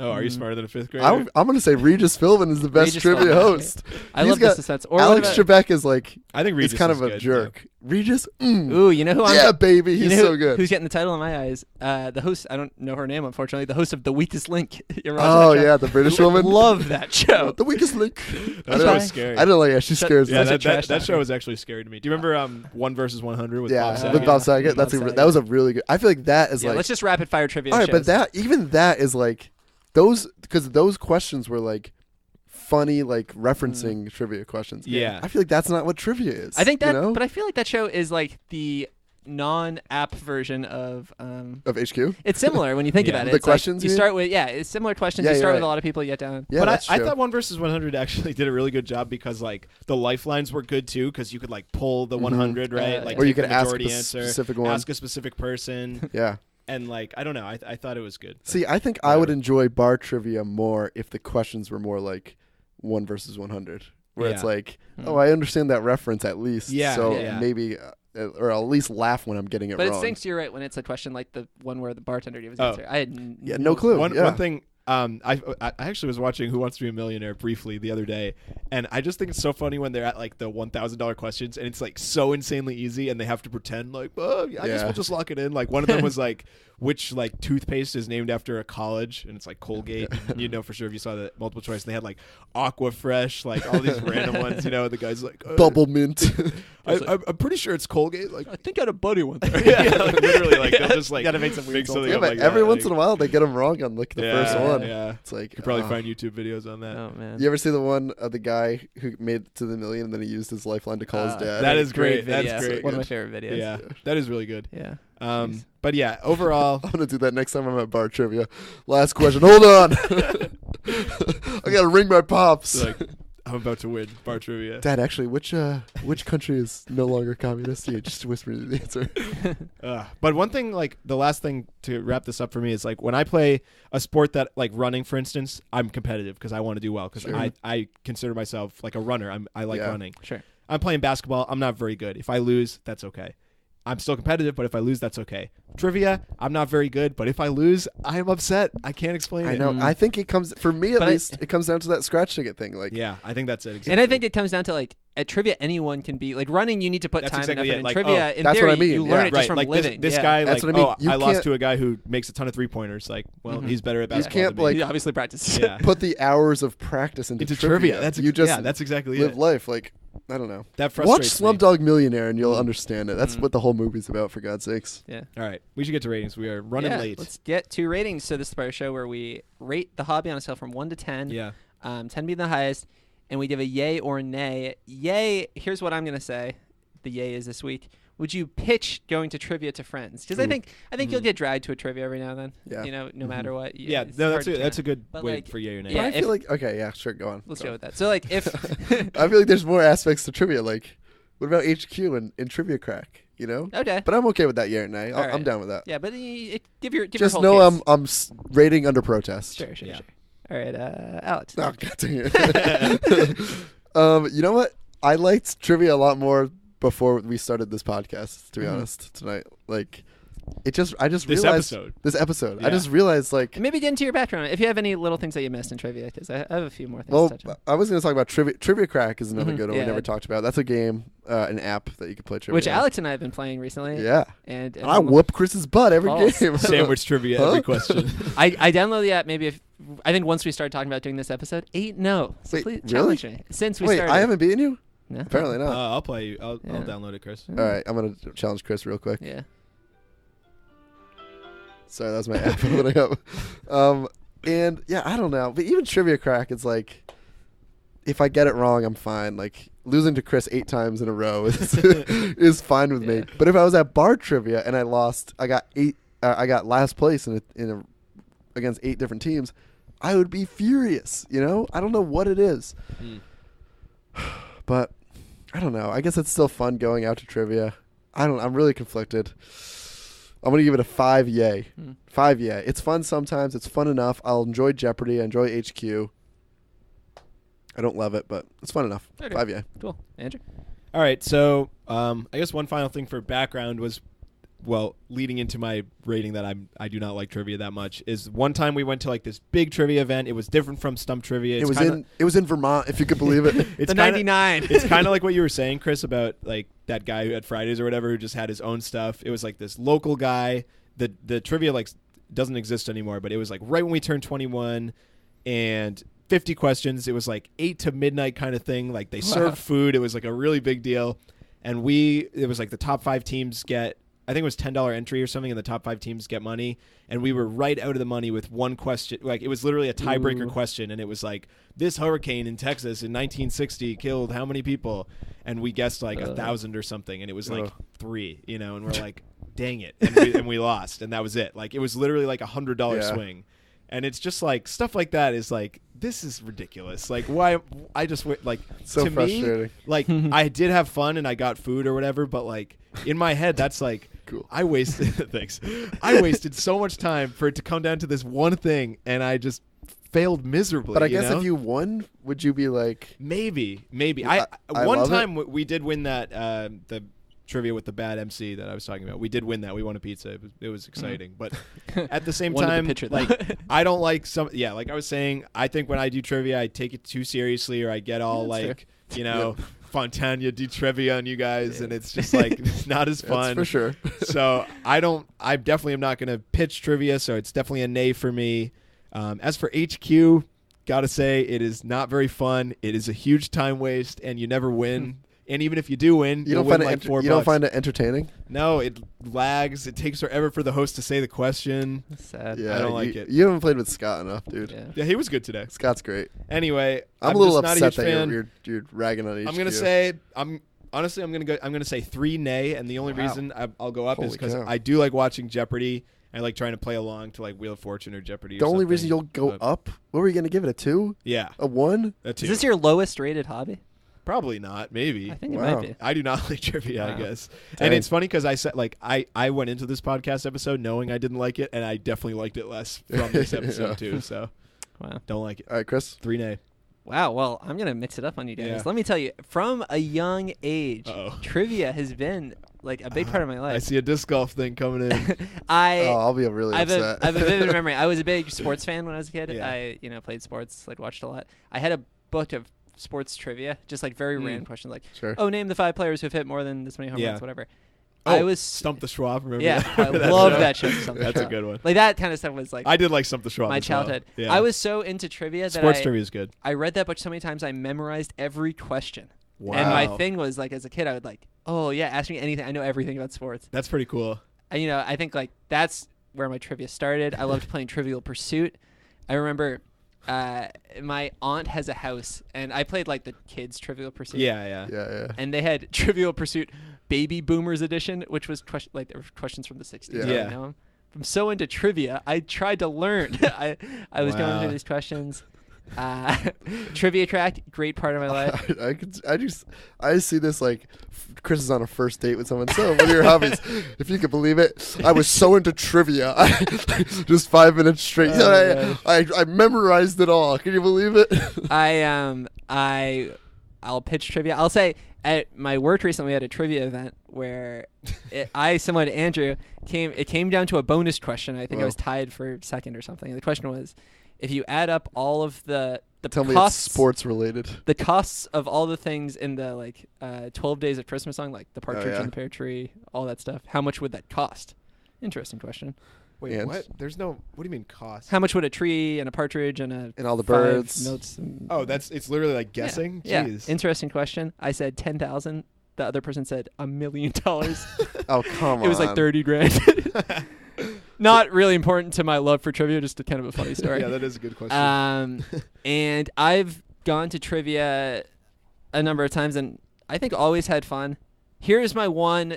S2: Oh, are you smarter than a fifth grader?
S3: I'm going to say Regis Philbin is the best
S1: Regis
S3: trivia
S1: Philbin.
S3: host.
S1: I
S3: He's
S1: love
S3: got-
S1: the suspense. Or what
S3: Alex
S1: about-
S3: Trebek is like,
S2: I think Regis
S3: he's kind
S2: is
S3: of a
S2: good,
S3: jerk. Regis,
S1: Ooh, you know who I'm.
S3: yeah, baby,
S1: you
S3: he's
S1: know who-
S3: so good.
S1: Who's getting the title in my eyes? The host. I don't know her name, unfortunately. The host of The Weakest Link. You ever watch
S3: Oh
S1: that show?
S3: yeah, the British woman.
S1: Love that show.
S3: The weakest link.
S2: That show
S1: Sorry.
S2: is scary.
S3: I don't like. Yeah, she
S1: Shut-
S3: scares
S2: Yeah,
S3: me.
S1: Such a trash
S2: that
S1: talker.
S2: show was actually scary to me. Do you remember 1 versus 100 with Bob
S3: Yeah,
S2: Saget?
S3: with Bob Saget.
S1: Bob
S3: That
S1: Saget.
S3: was a really good. I feel like that is
S1: Yeah,
S3: like.
S1: let's just rapid fire trivia.
S3: All right,
S1: shows.
S3: but that is like those because those questions were like funny, like referencing trivia questions.
S2: Yeah.
S3: I feel like that's not what trivia is.
S1: I think that,
S3: you know?
S1: but I feel like that show is like the non-app version of.
S3: Of HQ.
S1: It's similar when you think
S2: Yeah.
S1: about it.
S3: The
S1: It's like
S3: questions,
S1: you
S3: you mean?
S1: start with it's similar questions.
S3: Yeah,
S1: you
S3: you're
S1: start with
S3: right.
S1: a lot of people. You get down.
S3: Yeah,
S2: but
S3: that's
S2: I
S3: true.
S2: thought 1 versus 100 actually did a really good job because like the lifelines were good too because you could like pull the 100 right, like
S3: Or you
S2: take
S3: could
S2: the
S3: ask
S2: majority
S3: a
S2: answer,
S3: specific one.
S2: ask a specific person,
S3: Yeah.
S2: and like I don't know, I thought it was good.
S3: See, I think I would enjoy bar trivia more if the questions were more like 1 versus 100, where it's
S2: Yeah.
S3: like, oh, I understand that reference at least.
S2: Yeah,
S3: So
S2: yeah.
S3: maybe, or I'll at least laugh when I'm getting it
S1: But
S3: wrong.
S1: it stinks. You're right when it's a question like the one where the bartender gave his
S2: Oh.
S1: answer. I had
S3: Yeah, no clue.
S2: One
S3: yeah.
S2: thing. I actually was watching Who Wants to Be a Millionaire briefly the other day, and I just think it's so funny when they're at like the $1,000 questions, and it's like so insanely easy, and they have to pretend like, oh, I guess
S3: Yeah.
S2: we'll just lock it in. Like one of them was like, which like toothpaste is named after a college, and it's like Colgate. You know for sure if you saw the multiple choice. And they had like Aqua Fresh, like all these random ones. You know, the guy's like,
S3: Bubble mint.
S2: I'm pretty sure it's Colgate. Like,
S1: I think I had a buddy one.
S2: yeah, like literally, like they'll just like
S1: Gotta make some weird
S2: something
S3: yeah,
S2: up
S3: but
S2: like
S3: every
S2: that,
S3: once
S2: like-
S3: in a while they get them wrong on like the first one.
S2: Yeah,
S3: It's like
S2: you could probably
S3: ah.
S2: find YouTube videos on that.
S1: Oh man.
S3: You ever see the one of the guy who made it to the million and then he used his lifeline to call his dad?
S2: That is great.
S1: video.
S2: That's great.
S1: One of my favorite videos.
S2: Yeah, that is really good.
S1: Yeah.
S2: Um, but yeah, overall,
S3: I'm gonna do that next time I'm at bar trivia. Last question. Hold on. I gotta ring my pops.
S2: like I'm about to win bar trivia.
S3: Dad, actually, which country is no longer communist? Yeah, just whisper me the answer.
S2: But one thing, like the last thing to wrap this up for me is like when I play a sport that like running, for instance, I'm competitive because I want to do well because
S3: Sure.
S2: I consider myself like a runner. I like
S3: Yeah.
S2: running.
S1: Sure.
S2: I'm playing basketball. I'm not very good. If I lose, that's okay. I'm still competitive, but if I lose, that's okay. Trivia, I'm not very good, but if I lose, I'm upset. I can't explain
S3: I
S2: it.
S3: know. I think it comes for me at
S1: But
S3: least. It comes down to that scratch ticket thing. Like,
S2: Yeah, I think that's it. Exactly.
S1: And I think it comes down to like at trivia, anyone can be like running. You need to put
S2: That's
S1: time
S2: exactly
S1: and effort.
S2: it.
S1: In
S2: Like,
S1: trivia,
S2: oh,
S1: in
S3: that's
S1: theory,
S3: what I mean,
S1: you
S3: yeah.
S1: learn it
S2: right,
S1: just from
S2: like
S1: living.
S2: this
S1: Yeah.
S2: guy,
S3: That's
S2: like,
S3: what I mean.
S2: oh,
S3: You
S2: I lost
S3: can't-
S2: to a guy who makes a ton of 3-pointers. Like, well, he's better at
S3: You
S2: basketball.
S3: can't,
S2: than me.
S3: like-
S1: He obviously practices.
S2: Yeah.
S3: put the hours of practice into
S2: trivia. That's
S3: you just
S2: yeah, that's exactly
S3: live
S2: it.
S3: life. Like, I don't know.
S2: That
S3: Watch
S2: frustrates me.
S3: Slumdog Millionaire and you'll understand it. That's what the whole movie's about, for God's sakes.
S1: Yeah.
S2: All right, we should get to ratings. We are running
S1: Yeah,
S2: late.
S1: Let's get to ratings. So this is part of the show where we rate the hobby on a scale from 1 to 10.
S2: Yeah.
S1: 10 being the highest, and we give a yay or nay. Yay, here's what I'm going to say. the yay is this week. Would you pitch going to trivia to friends? Because I think you'll get dragged to a trivia every now and then.
S3: Yeah.
S1: You know, no matter what.
S2: Yeah,
S1: it's
S2: no,
S1: hard to
S2: that's a
S1: count.
S2: good
S1: But,
S2: way
S1: like,
S2: for yay or nay.
S1: yeah,
S3: But I feel like okay, yeah, sure, go on.
S1: Let's
S3: go
S1: go
S3: on.
S1: with that. So like if
S3: I feel like there's more aspects to trivia. Like, what about HQ and Trivia Crack? You know.
S1: okay.
S3: But I'm okay with that yay or nay.
S1: All
S3: I'm
S1: right.
S3: down with that.
S1: Yeah, but give your
S3: Just
S1: whole
S3: know
S1: case.
S3: I'm rating under protest.
S1: Sure.
S2: Yeah.
S1: All right, Alex.
S3: Oh, God dang it. You know what? I liked trivia a lot more before we started this podcast, to be honest, tonight. Like, I just
S2: This
S3: realized
S2: episode.
S3: this episode.
S2: Yeah.
S3: I just realized, like,
S1: Maybe get into your background if you have any little things that you missed in trivia, because I have a few more things
S3: well,
S1: to touch on.
S3: I was going to talk about Trivia Crack is another good one
S1: Yeah.
S3: we never talked about. That's a game, an app that you can play trivia.
S1: Which
S3: on.
S1: Alex and I have been playing recently.
S3: Yeah.
S1: And
S3: I whoop Chris's butt every
S1: False.
S3: game.
S2: Sandwich trivia
S3: Huh?
S2: every question.
S1: I downloaded the app maybe if I think once we started talking about doing this episode, 8-0. So
S3: Wait,
S1: please
S3: really?
S1: challenge me. Since we
S3: Wait,
S1: started.
S3: I haven't beaten you?
S1: No.
S3: Apparently not.
S2: I'll play you. I'll
S1: Yeah.
S2: download it, Chris.
S3: All right, I'm going to challenge Chris real quick.
S1: Yeah.
S3: Sorry, that was my app opening up. And yeah, I don't know. But even Trivia Crack, it's like, if I get it wrong, I'm fine. Like, losing to Chris 8 times in a row is fine with me.
S1: Yeah.
S3: But if I was at bar trivia and I lost, I got last place against 8 different teams, I would be furious. You know, I don't know what it is, but I don't know. I guess it's still fun going out to trivia. I'm really conflicted. I'm going to give it a 5 yay. 5 yay. It's fun sometimes. It's fun enough. I'll enjoy Jeopardy. I enjoy HQ. I don't love it, but it's fun enough.
S1: Okay.
S3: 5 yay.
S1: Cool. Andrew?
S2: All right, so I guess one final thing for background was, well, leading into my rating that I do not like trivia that much is one time we went to like this big trivia event. It was different from Stump Trivia.
S3: It was in Vermont, if you could believe it.
S2: It's
S1: The
S2: kinda-
S1: 99.
S2: It's kind of like what you were saying, Chris, about like that guy who had Fridays or whatever who just had his own stuff. It was like this local guy. The trivia like doesn't exist anymore, but it was like right when we turned 21 and 50 questions. It was like 8 to midnight kind of thing. Like they served food. It was like a really big deal. And it was like the top 5 teams get, I think it was $10 entry or something, and the top 5 teams get money. And we were right out of the money with one question. Like it was literally a tiebreaker question, and it was like, this hurricane in Texas in 1960 killed how many people? And we guessed like 1,000 or something, and it was like 3, you know. And we're like, dang it, and we lost, and that was it. Like it was literally like $100 swing. And it's just like stuff like that is like, this is ridiculous. Like why I just like
S3: So
S2: to
S3: frustrating.
S2: me, like I did have fun and I got food or whatever, but like in my head that's like
S3: Cool.
S2: I wasted thanks. I wasted so much time for it to come down to this one thing, and I just failed miserably.
S3: But I guess
S2: know?
S3: if you won, would you be like,
S2: maybe
S3: I
S2: one
S3: love it.
S2: time we did win that the trivia with the bad MC that I was talking about. We did win that. We won a pizza. It was exciting. But at the same
S1: Wanted to
S2: time,
S1: picture
S2: like
S1: that.
S2: I don't like like I was saying, I think when I do trivia, I take it too seriously, or I get all
S1: that's
S2: like, you know, Fontana do trivia on you guys, and it's just like it's not as fun.
S3: that's for sure.
S2: So I definitely am not going to pitch trivia, so it's definitely a nay for me. As for HQ, gotta say it is not very fun. It is a huge time waste, and you never win. And even if you do win,
S3: You
S2: you'll
S3: don't find
S2: win
S3: it
S2: like $4.
S3: you don't find it entertaining?
S2: No, it lags. It takes forever for the host to say the question.
S1: Sad.
S3: Yeah,
S2: I don't like it.
S3: You haven't played with Scott enough, dude.
S1: Yeah.
S2: Yeah, he was good today.
S3: Scott's great.
S2: Anyway,
S3: I'm a little
S2: just not a
S3: upset
S2: huge
S3: that
S2: fan.
S3: you're ragging on HQ.
S2: I'm gonna say I'm gonna say 3 nay, and the only
S3: Wow.
S2: reason I'll go up is
S3: Holy
S2: because
S3: cow.
S2: I do like watching Jeopardy. I like trying to play along to like Wheel of Fortune or Jeopardy.
S3: the
S2: or
S3: only
S2: something.
S3: reason you'll go
S2: But-
S3: up. What were you gonna give it, a 2,
S2: Yeah,
S3: a 1?
S2: a 2.
S1: Is this your lowest rated hobby?
S2: Probably not. Maybe.
S1: I think it
S3: Wow.
S1: might be.
S2: I do not like trivia, I
S1: Wow.
S2: guess.
S3: Dang.
S2: And it's funny because I said like I went into this podcast episode knowing I didn't like it, and I definitely liked it less from this episode
S3: Yeah.
S2: too. So
S1: Wow.
S2: don't like it.
S3: All right, Chris.
S2: 3 nay.
S1: Wow. Well, I'm going to mix it up on you guys.
S2: Yeah.
S1: Let me tell you, from a young age,
S2: Uh-oh.
S1: trivia has been like a big part of my
S2: I
S1: life.
S2: see a disc golf thing coming in.
S3: I'll be really
S1: I have
S3: upset.
S1: I have a vivid memory. I was a big sports fan when I was a kid.
S2: Yeah.
S1: I played sports, like watched a lot. I had a book of sports trivia, just like very random questions, like,
S3: Sure.
S1: oh, name the 5 players who've hit more than this many home
S2: Yeah.
S1: runs, whatever.
S2: Oh,
S1: I was
S2: Stump the Schwab. Remember
S1: yeah,
S2: that?
S1: I love
S2: show?
S1: that show. Stump the
S2: That's a
S1: Schwab.
S2: good one.
S1: Like that kind of stuff was like
S2: I did like Stump the Schwab.
S1: my
S2: as well.
S1: childhood.
S2: Yeah.
S1: I was so into trivia that
S2: Sports trivia is good.
S1: I read that book so many times I memorized every question.
S2: Wow.
S1: And my thing was like as a kid I would like, oh yeah, ask me anything. I know everything about sports.
S2: That's pretty cool.
S1: And, I think like that's where my trivia started. I loved playing Trivial Pursuit. I remember my aunt has a house, and I played like the kids Trivial Pursuit.
S2: Yeah.
S3: Yeah.
S1: And they had Trivial Pursuit Baby Boomers Edition, which was like there were questions from the 60s.
S3: Yeah.
S1: I didn't know 'em. I'm so into trivia. I tried to learn. I was going through these questions. Trivia track, great part of my life.
S3: I see this like Chris is on a first date with someone. So what are your hobbies? If you could believe it, I was so into trivia. Just 5 minutes straight. I memorized it all. Can you believe it?
S1: I'll pitch trivia. I'll say at my work recently we had a trivia event where similar to Andrew, it came down to a bonus question. I think I was tied for second or something. And the question was, if you add up all of the
S3: Tell me
S1: costs,
S3: it's sports related.
S1: the costs of all the things in the 12 Days of Christmas song, like the partridge
S3: yeah.
S1: and the pear tree, all that stuff, how much would that cost? Interesting question.
S2: Wait,
S3: And-
S2: what? There's no. What do you mean cost?
S1: How much would a tree and a partridge and
S3: And all the
S1: 5
S3: birds.
S1: notes? And
S2: Oh, it's literally like guessing.
S1: Yeah.
S2: Jeez.
S1: Interesting question. I said 10,000. The other person said $1 million.
S3: Oh, come on.
S1: It was like 30 grand. Not really important to my love for trivia, just a kind of a funny story.
S2: Yeah, that is a good question.
S1: And I've gone to trivia a number of times, and I think always had fun. Here's my one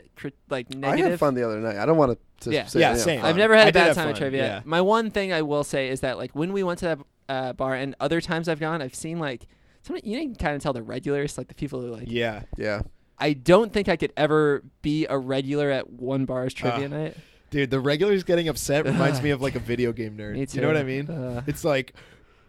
S1: negative.
S3: I had fun the other night. I don't want to
S1: Yeah.
S3: say
S2: Yeah,
S3: anything
S2: same.
S3: fun.
S1: I've never had
S2: I
S1: a
S2: did
S1: bad
S2: have
S1: time at
S2: fun,
S1: trivia.
S2: yeah.
S1: My one thing I will say is that when we went to that bar, and other times I've gone, I've seen you can kind of tell the regulars, like the people who
S2: Yeah.
S3: Yeah.
S1: I don't think I could ever be a regular at one bar's trivia night.
S2: Dude, the regulars getting upset reminds me of like a video game nerd.
S1: Me too.
S2: You know what I mean? It's like,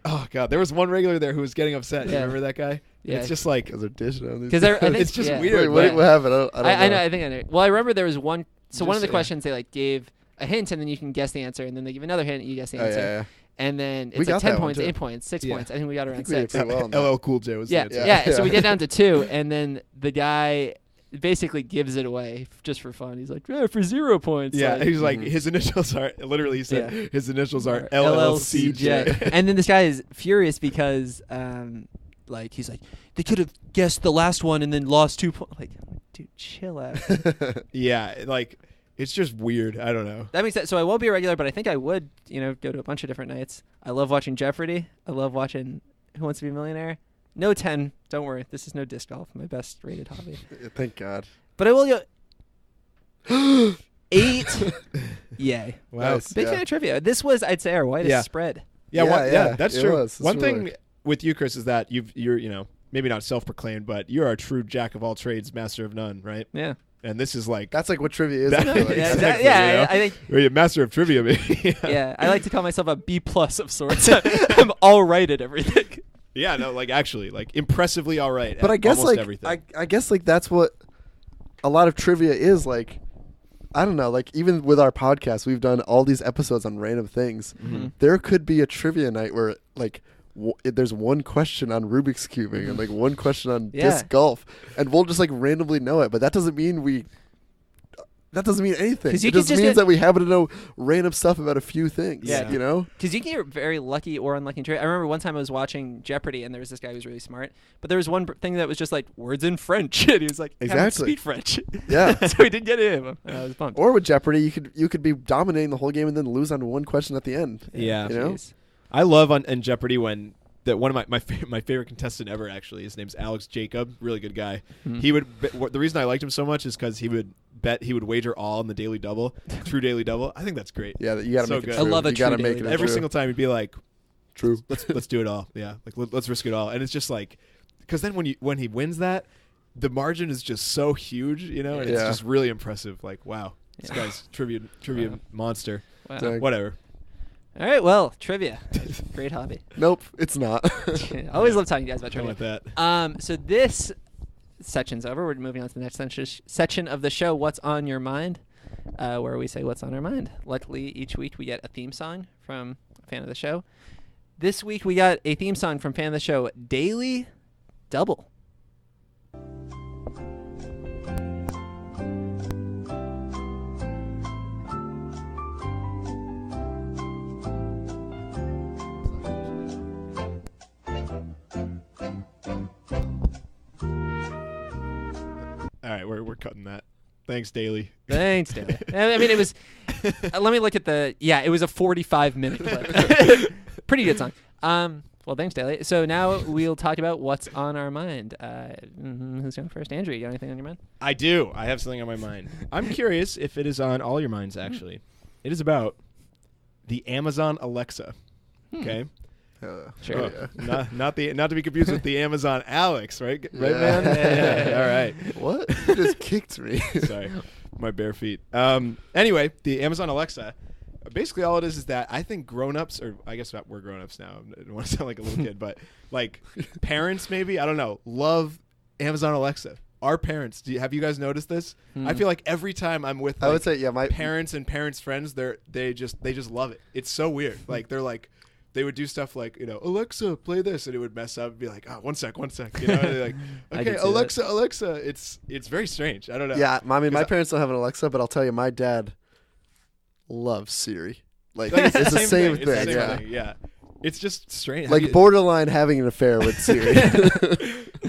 S2: oh god, there was one regular there who was getting upset. You
S1: Yeah.
S2: remember that guy?
S1: Yeah.
S2: It's just like,
S3: Because they're dishing on these.
S1: Because I think
S2: it's just
S1: yeah.
S2: weird.
S3: Wait,
S1: Yeah.
S3: what happened? I don't know.
S1: I know. Well, I remember there was one. So one of the
S2: Just,
S1: questions they gave a hint, and then you can guess the answer, and then they give another hint, and you guess the
S3: Oh,
S1: answer,
S3: yeah.
S1: and then
S3: We
S1: it's like
S3: got
S1: 10
S3: that one,
S1: points,
S3: too.
S1: 8 points, 6
S2: Yeah.
S1: points. I think we got around
S3: think we did
S1: 6.
S3: pretty well on that.
S2: LL Cool J was
S1: Yeah,
S2: the answer.
S1: yeah. So we
S3: Yeah.
S1: get down to 2, and then the guy basically gives it away just for fun. He's like, for 0 points.
S2: Yeah,
S1: like,
S2: he's like,
S3: Mhm.
S2: his initials are, literally he said,
S1: Yeah.
S2: his initials are
S1: LLCJ.
S2: LLCJ.
S1: And then this guy is furious because, he's like, they could have guessed the last one and then lost 2 points. Like, dude, chill out.
S2: Yeah, like, it's just weird. I don't know.
S1: That makes sense. So I won't be a regular, but I think I would, go to a bunch of different nights. I love watching Jeopardy. I love watching Who Wants to Be a Millionaire. No 10. Don't worry. This is no disc golf. My best rated hobby.
S3: Thank God.
S1: But I will go 8. Yay.
S2: Wow.
S3: Nice.
S1: Big
S3: Yeah.
S1: fan of trivia. This was, I'd say, our whitest
S2: Yeah.
S1: spread.
S2: Yeah,
S3: Yeah,
S2: that's
S3: it
S2: true.
S3: was. It's
S2: One
S3: really-
S2: thing with you, Chris, is that you're maybe not self-proclaimed, but you're a true jack of all trades, master of none, right?
S1: Yeah.
S2: And this is like,
S3: That's like what trivia is.
S2: That-
S3: I feel like.
S1: Yeah,
S2: Exactly,
S1: yeah,
S2: you know?
S1: I think.
S2: you're a master of trivia, maybe.
S1: Yeah, I like to call myself a B+ of sorts. I'm all right at everything.
S2: Yeah, no, like actually, like impressively all right.
S3: But
S2: at
S3: I guess
S2: almost
S3: like
S2: everything.
S3: I guess like that's what a lot of trivia is like. I don't know, like even with our podcast, we've done all these episodes on random things.
S1: Mhm.
S3: There could be a trivia night where like there's one question on Rubik's cubing and like one question on
S1: Yeah.
S3: disc golf, and we'll just like randomly know it. But that doesn't mean anything.
S1: 'Cause you
S3: It
S1: could
S3: just
S1: just
S3: means
S1: get-
S3: that we happen to know random stuff about a few things.
S1: Yeah.
S3: You know.
S1: Because you can get very lucky or unlucky in trivia. I remember one time I was watching Jeopardy, and there was this guy who was really smart. But there was one thing that was just like words in French. And he was like, I don't
S3: Exactly.
S1: speak French.
S3: Yeah.
S1: So he didn't get him. I was bummed.
S3: Or with Jeopardy, you could be dominating the whole game and then lose on one question at the end.
S2: Yeah.
S3: You know?
S1: Jeez.
S2: I love in Jeopardy when one of my favorite contestant ever, actually, his name's Alex Jacob, really good guy.
S1: Mhm.
S2: He would the reason I liked him so much is because he would wager all on the daily double, true daily double. I think that's great.
S3: Yeah, you gotta
S2: So
S3: make it
S2: good.
S3: true.
S1: I love a
S3: you gotta
S1: true
S3: make
S1: daily
S3: it
S1: double.
S2: Every
S3: true.
S2: single time he'd be like,
S3: True.
S2: let's do it all. Yeah, like let's risk it all. And it's just like, because then when he wins that, the margin is just so huge, and it's
S3: Yeah.
S2: just really impressive. Like, wow, this
S1: Yeah.
S2: guy's trivia
S1: Wow.
S2: monster.
S1: Wow.
S3: Dang.
S2: Whatever.
S1: All right, well, trivia. Great hobby.
S3: Nope, it's not.
S1: I always love talking to you guys about
S2: How
S1: trivia.
S2: about that?
S1: So this section's over. We're moving on to the next section of the show, What's on Your Mind, where we say what's on our mind. Luckily, each week we get a theme song from a fan of the show. This week we got a theme song from fan of the show, Daily Double.
S2: All right, we're cutting that. Thanks, Daily.
S1: Thanks, Daily. I mean, it was. Let me look at it was a 45-minute clip. Pretty good song. Well, thanks, Daly. So now we'll talk about what's on our mind. Who's going first? Andrew, you got anything on your mind?
S2: I do. I have something on my mind. I'm curious if it is on all your minds, actually. It is about the Amazon Alexa. Okay?
S1: Sure.
S2: Not to be confused with the Amazon Alex, right? Right,
S3: Yeah.
S2: man? All right.
S3: What? You just kicked me.
S2: Sorry. My bare feet. Anyway, the Amazon Alexa. Basically, all it is that I think grown-ups, or I guess we're grown-ups now. I don't want to sound like a little kid, but like parents maybe, I don't know, love Amazon Alexa. Our parents, have you guys noticed this? I feel like every time I'm with
S3: I would say, yeah, my
S2: parents and parents' friends, they just love it. It's so weird. Like they would do stuff like, Alexa, play this, and it would mess up and be like, oh, one sec. They're like, okay, Alexa. It's very strange. I don't know.
S3: Yeah, my parents don't have an Alexa, but I'll tell you, my dad loves Siri. Like
S2: Like,
S3: it's the same
S2: It's the
S3: thing.
S2: same
S3: Yeah.
S2: thing, yeah. It's just strange.
S3: Like borderline having an affair with Siri.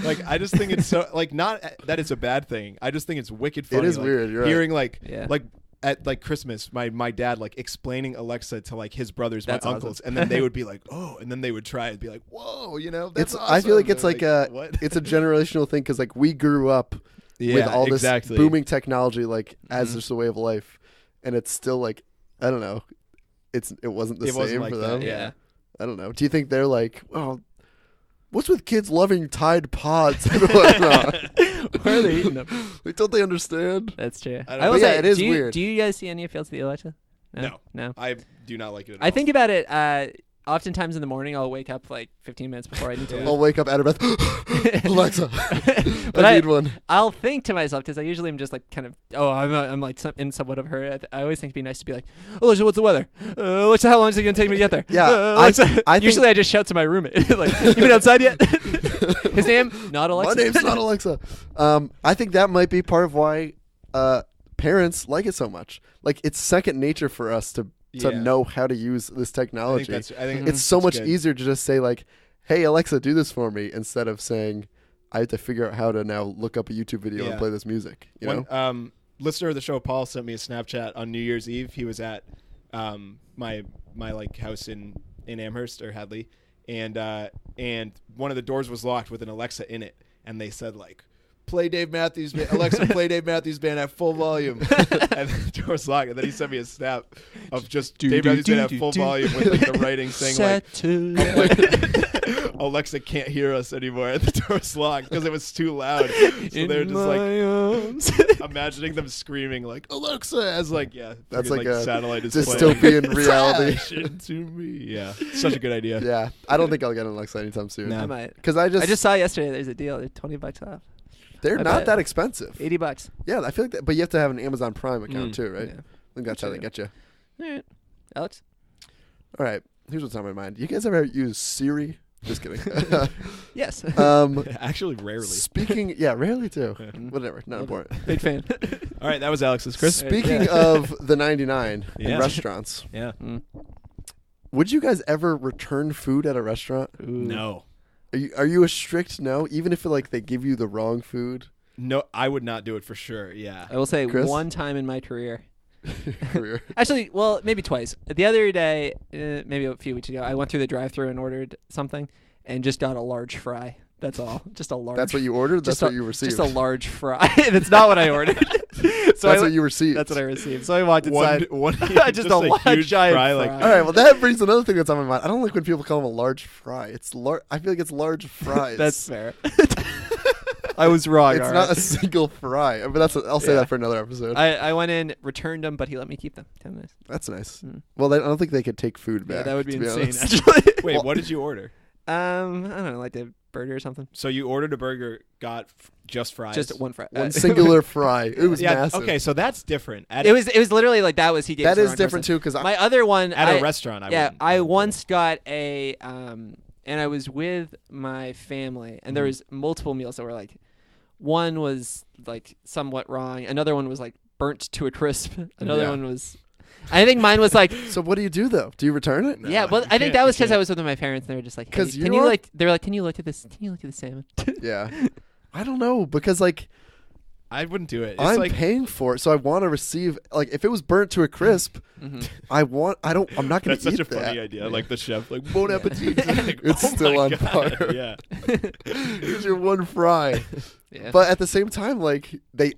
S2: Like I just think it's so like not that it's a bad thing. I just think it's wicked funny.
S3: It is
S2: like,
S3: weird. You're
S2: hearing
S3: right.
S2: like at like Christmas, my dad like explaining Alexa to like his brothers,
S1: That's
S2: my
S1: awesome.
S2: uncles, and then they would be like, oh, and then they would try it and be like, whoa, that's
S3: It's.
S2: awesome.
S3: I feel like it's
S2: And
S3: like
S2: they're
S3: a.
S2: what?
S3: It's a generational thing because like we grew up with all this
S2: exactly.
S3: booming technology like as
S2: Mhm.
S3: just a way of life, and it's still like I don't know. It wasn't the
S2: It
S3: same
S2: wasn't like
S3: for
S2: that,
S3: them.
S2: yeah.
S3: I don't know. Do you think they're like, oh, what's with kids loving Tide Pods and whatnot?
S1: Where are they eating them?
S3: Like, don't they understand?
S1: That's true.
S2: I don't
S1: I
S2: know.
S1: will
S3: But yeah,
S1: say,
S3: it is
S1: do you,
S3: weird.
S1: Do you guys see any appeals to the Alexa? No.
S2: I do not like it at all.
S1: I think about it. Oftentimes in the morning, I'll wake up like 15 minutes before I need to.
S3: I'll wake up out of breath. Alexa,
S1: But
S3: I need one.
S1: I'll think to myself because I usually am just like kind of I'm like in somewhat of a hurry. I always think it'd be nice to be like, Alexa, what's the weather? Alexa, how long is it gonna take me to get there?
S3: Yeah,
S1: Alexa.
S3: I think-
S1: Usually I just shout to my roommate like, you been outside yet? His name not Alexa.
S3: My name's not Alexa. I think that might be part of why parents like it so much. Like it's second nature for us to
S2: Yeah.
S3: know how to use this technology.
S2: I think
S3: It's so
S2: that's
S3: much
S2: good.
S3: easier to just say like, "Hey Alexa, do this for me," instead of saying, "I have to figure out how to now look up a YouTube video and
S2: Yeah.
S3: play this music." You know?
S2: When listener of the show Paul sent me a Snapchat on New Year's Eve. He was at my like house in Amherst or Hadley, and one of the doors was locked with an Alexa in it, and they said like, play Dave Matthews Band. Alexa, play Dave Matthews Band at full volume. And the door's locked. And then he sent me a snap of just Dave Matthews Band at full volume with like the writing saying like, Alexa can't hear us anymore. And the door's locked because it was too loud. So they're just like imagining them screaming like Alexa as like
S3: That's
S2: freaking,
S3: like a
S2: satellite is playing.
S3: dystopian reality.
S2: Crash into me. Yeah, such a good idea.
S3: Yeah, I don't think I'll get an Alexa anytime soon.
S2: No.
S1: I might.
S3: Because I
S1: just saw yesterday there's a deal. They're $20 off.
S3: they're
S1: I
S3: not
S1: bet.
S3: that expensive.
S1: $80.
S3: Yeah, I feel like that, but you have to have an Amazon Prime account too, right?
S1: Yeah.
S3: I think that's how they get you.
S1: All right. Alex?
S3: All right, here's what's on my mind. You guys ever use Siri? Just kidding.
S1: Yes.
S2: Actually, rarely.
S3: Speaking, yeah, rarely too. Whatever, not important.
S1: Big fan.
S2: All right, that was Alex's. Chris.
S3: Speaking
S1: Yeah.
S3: of the 99
S2: Yeah.
S3: in restaurants,
S2: Yeah.
S3: would you guys ever return food at a restaurant?
S2: No.
S3: Are you a strict no? Even if like they give you the wrong food?
S2: No, I would not do it for sure. Yeah.
S1: I will say
S3: Chris?
S1: one time in my career.
S3: Career.
S1: Actually, well, maybe twice. The other day, maybe a few weeks ago, I went through the drive-thru and ordered something and just got a large fry. That's all. Just a large.
S3: That's what you ordered. That's
S1: just
S3: what you received.
S1: Just a large fry. That's not what I ordered.
S3: That's what you received.
S1: That's what I received. So I walked inside.
S2: One
S1: just a large
S2: huge
S1: giant
S2: fry,
S1: fry.
S2: like
S3: All right. Well, that brings another thing that's on my mind. I don't like when people call them a large fry. It's I feel like it's large fries.
S1: That's fair. I was wrong.
S3: It's not a single fry. But I'll say
S1: Yeah.
S3: that for another episode.
S1: I went in, returned them, but he let me keep them. 10 minutes.
S3: That's nice.
S1: Mm.
S3: Well, I don't think they could take food back.
S1: Yeah, that would be
S3: to
S1: insane.
S3: honest.
S1: Actually.
S2: Wait,
S3: Well-
S2: what did you order?
S1: I don't know, like a burger or something.
S2: So you ordered a burger, got just fries.
S1: Just one fry.
S3: One singular fry. It was
S2: yeah.
S3: massive.
S2: Okay, so that's different.
S1: It was literally like that was he gave.
S3: That
S1: us the
S3: is
S1: wrong
S3: different
S1: person.
S3: too, because
S1: My other one
S2: at a restaurant.
S1: I once got a and I was with my family, and there was multiple meals that were like, one was like somewhat wrong, another one was like burnt to a crisp, another
S2: Yeah.
S1: one was. I think mine was like.
S3: So what do you do though? Do you return it?
S1: Yeah, well,
S2: you
S1: I think
S2: can't-
S1: that was
S2: you
S1: because I
S2: can't.
S1: was with my parents, and they were just like, hey,
S3: 'Cause
S1: can
S3: you
S1: you
S3: are-
S1: like? They were like, can you look at this? Can you look at the salmon?
S3: Yeah. I don't know because like
S2: I wouldn't do it. It's
S3: I'm
S2: like
S3: paying for it, so I want to receive. Like, if it was burnt to a crisp, I'm not going to eat
S2: that's such a
S3: that.
S2: funny idea. Like the chef, like bon appetit. Like,
S3: It's still
S2: my
S3: on
S2: God.
S3: fire.
S2: Yeah.
S3: Here's your one fry.
S1: Yeah.
S3: But at the same time, like, they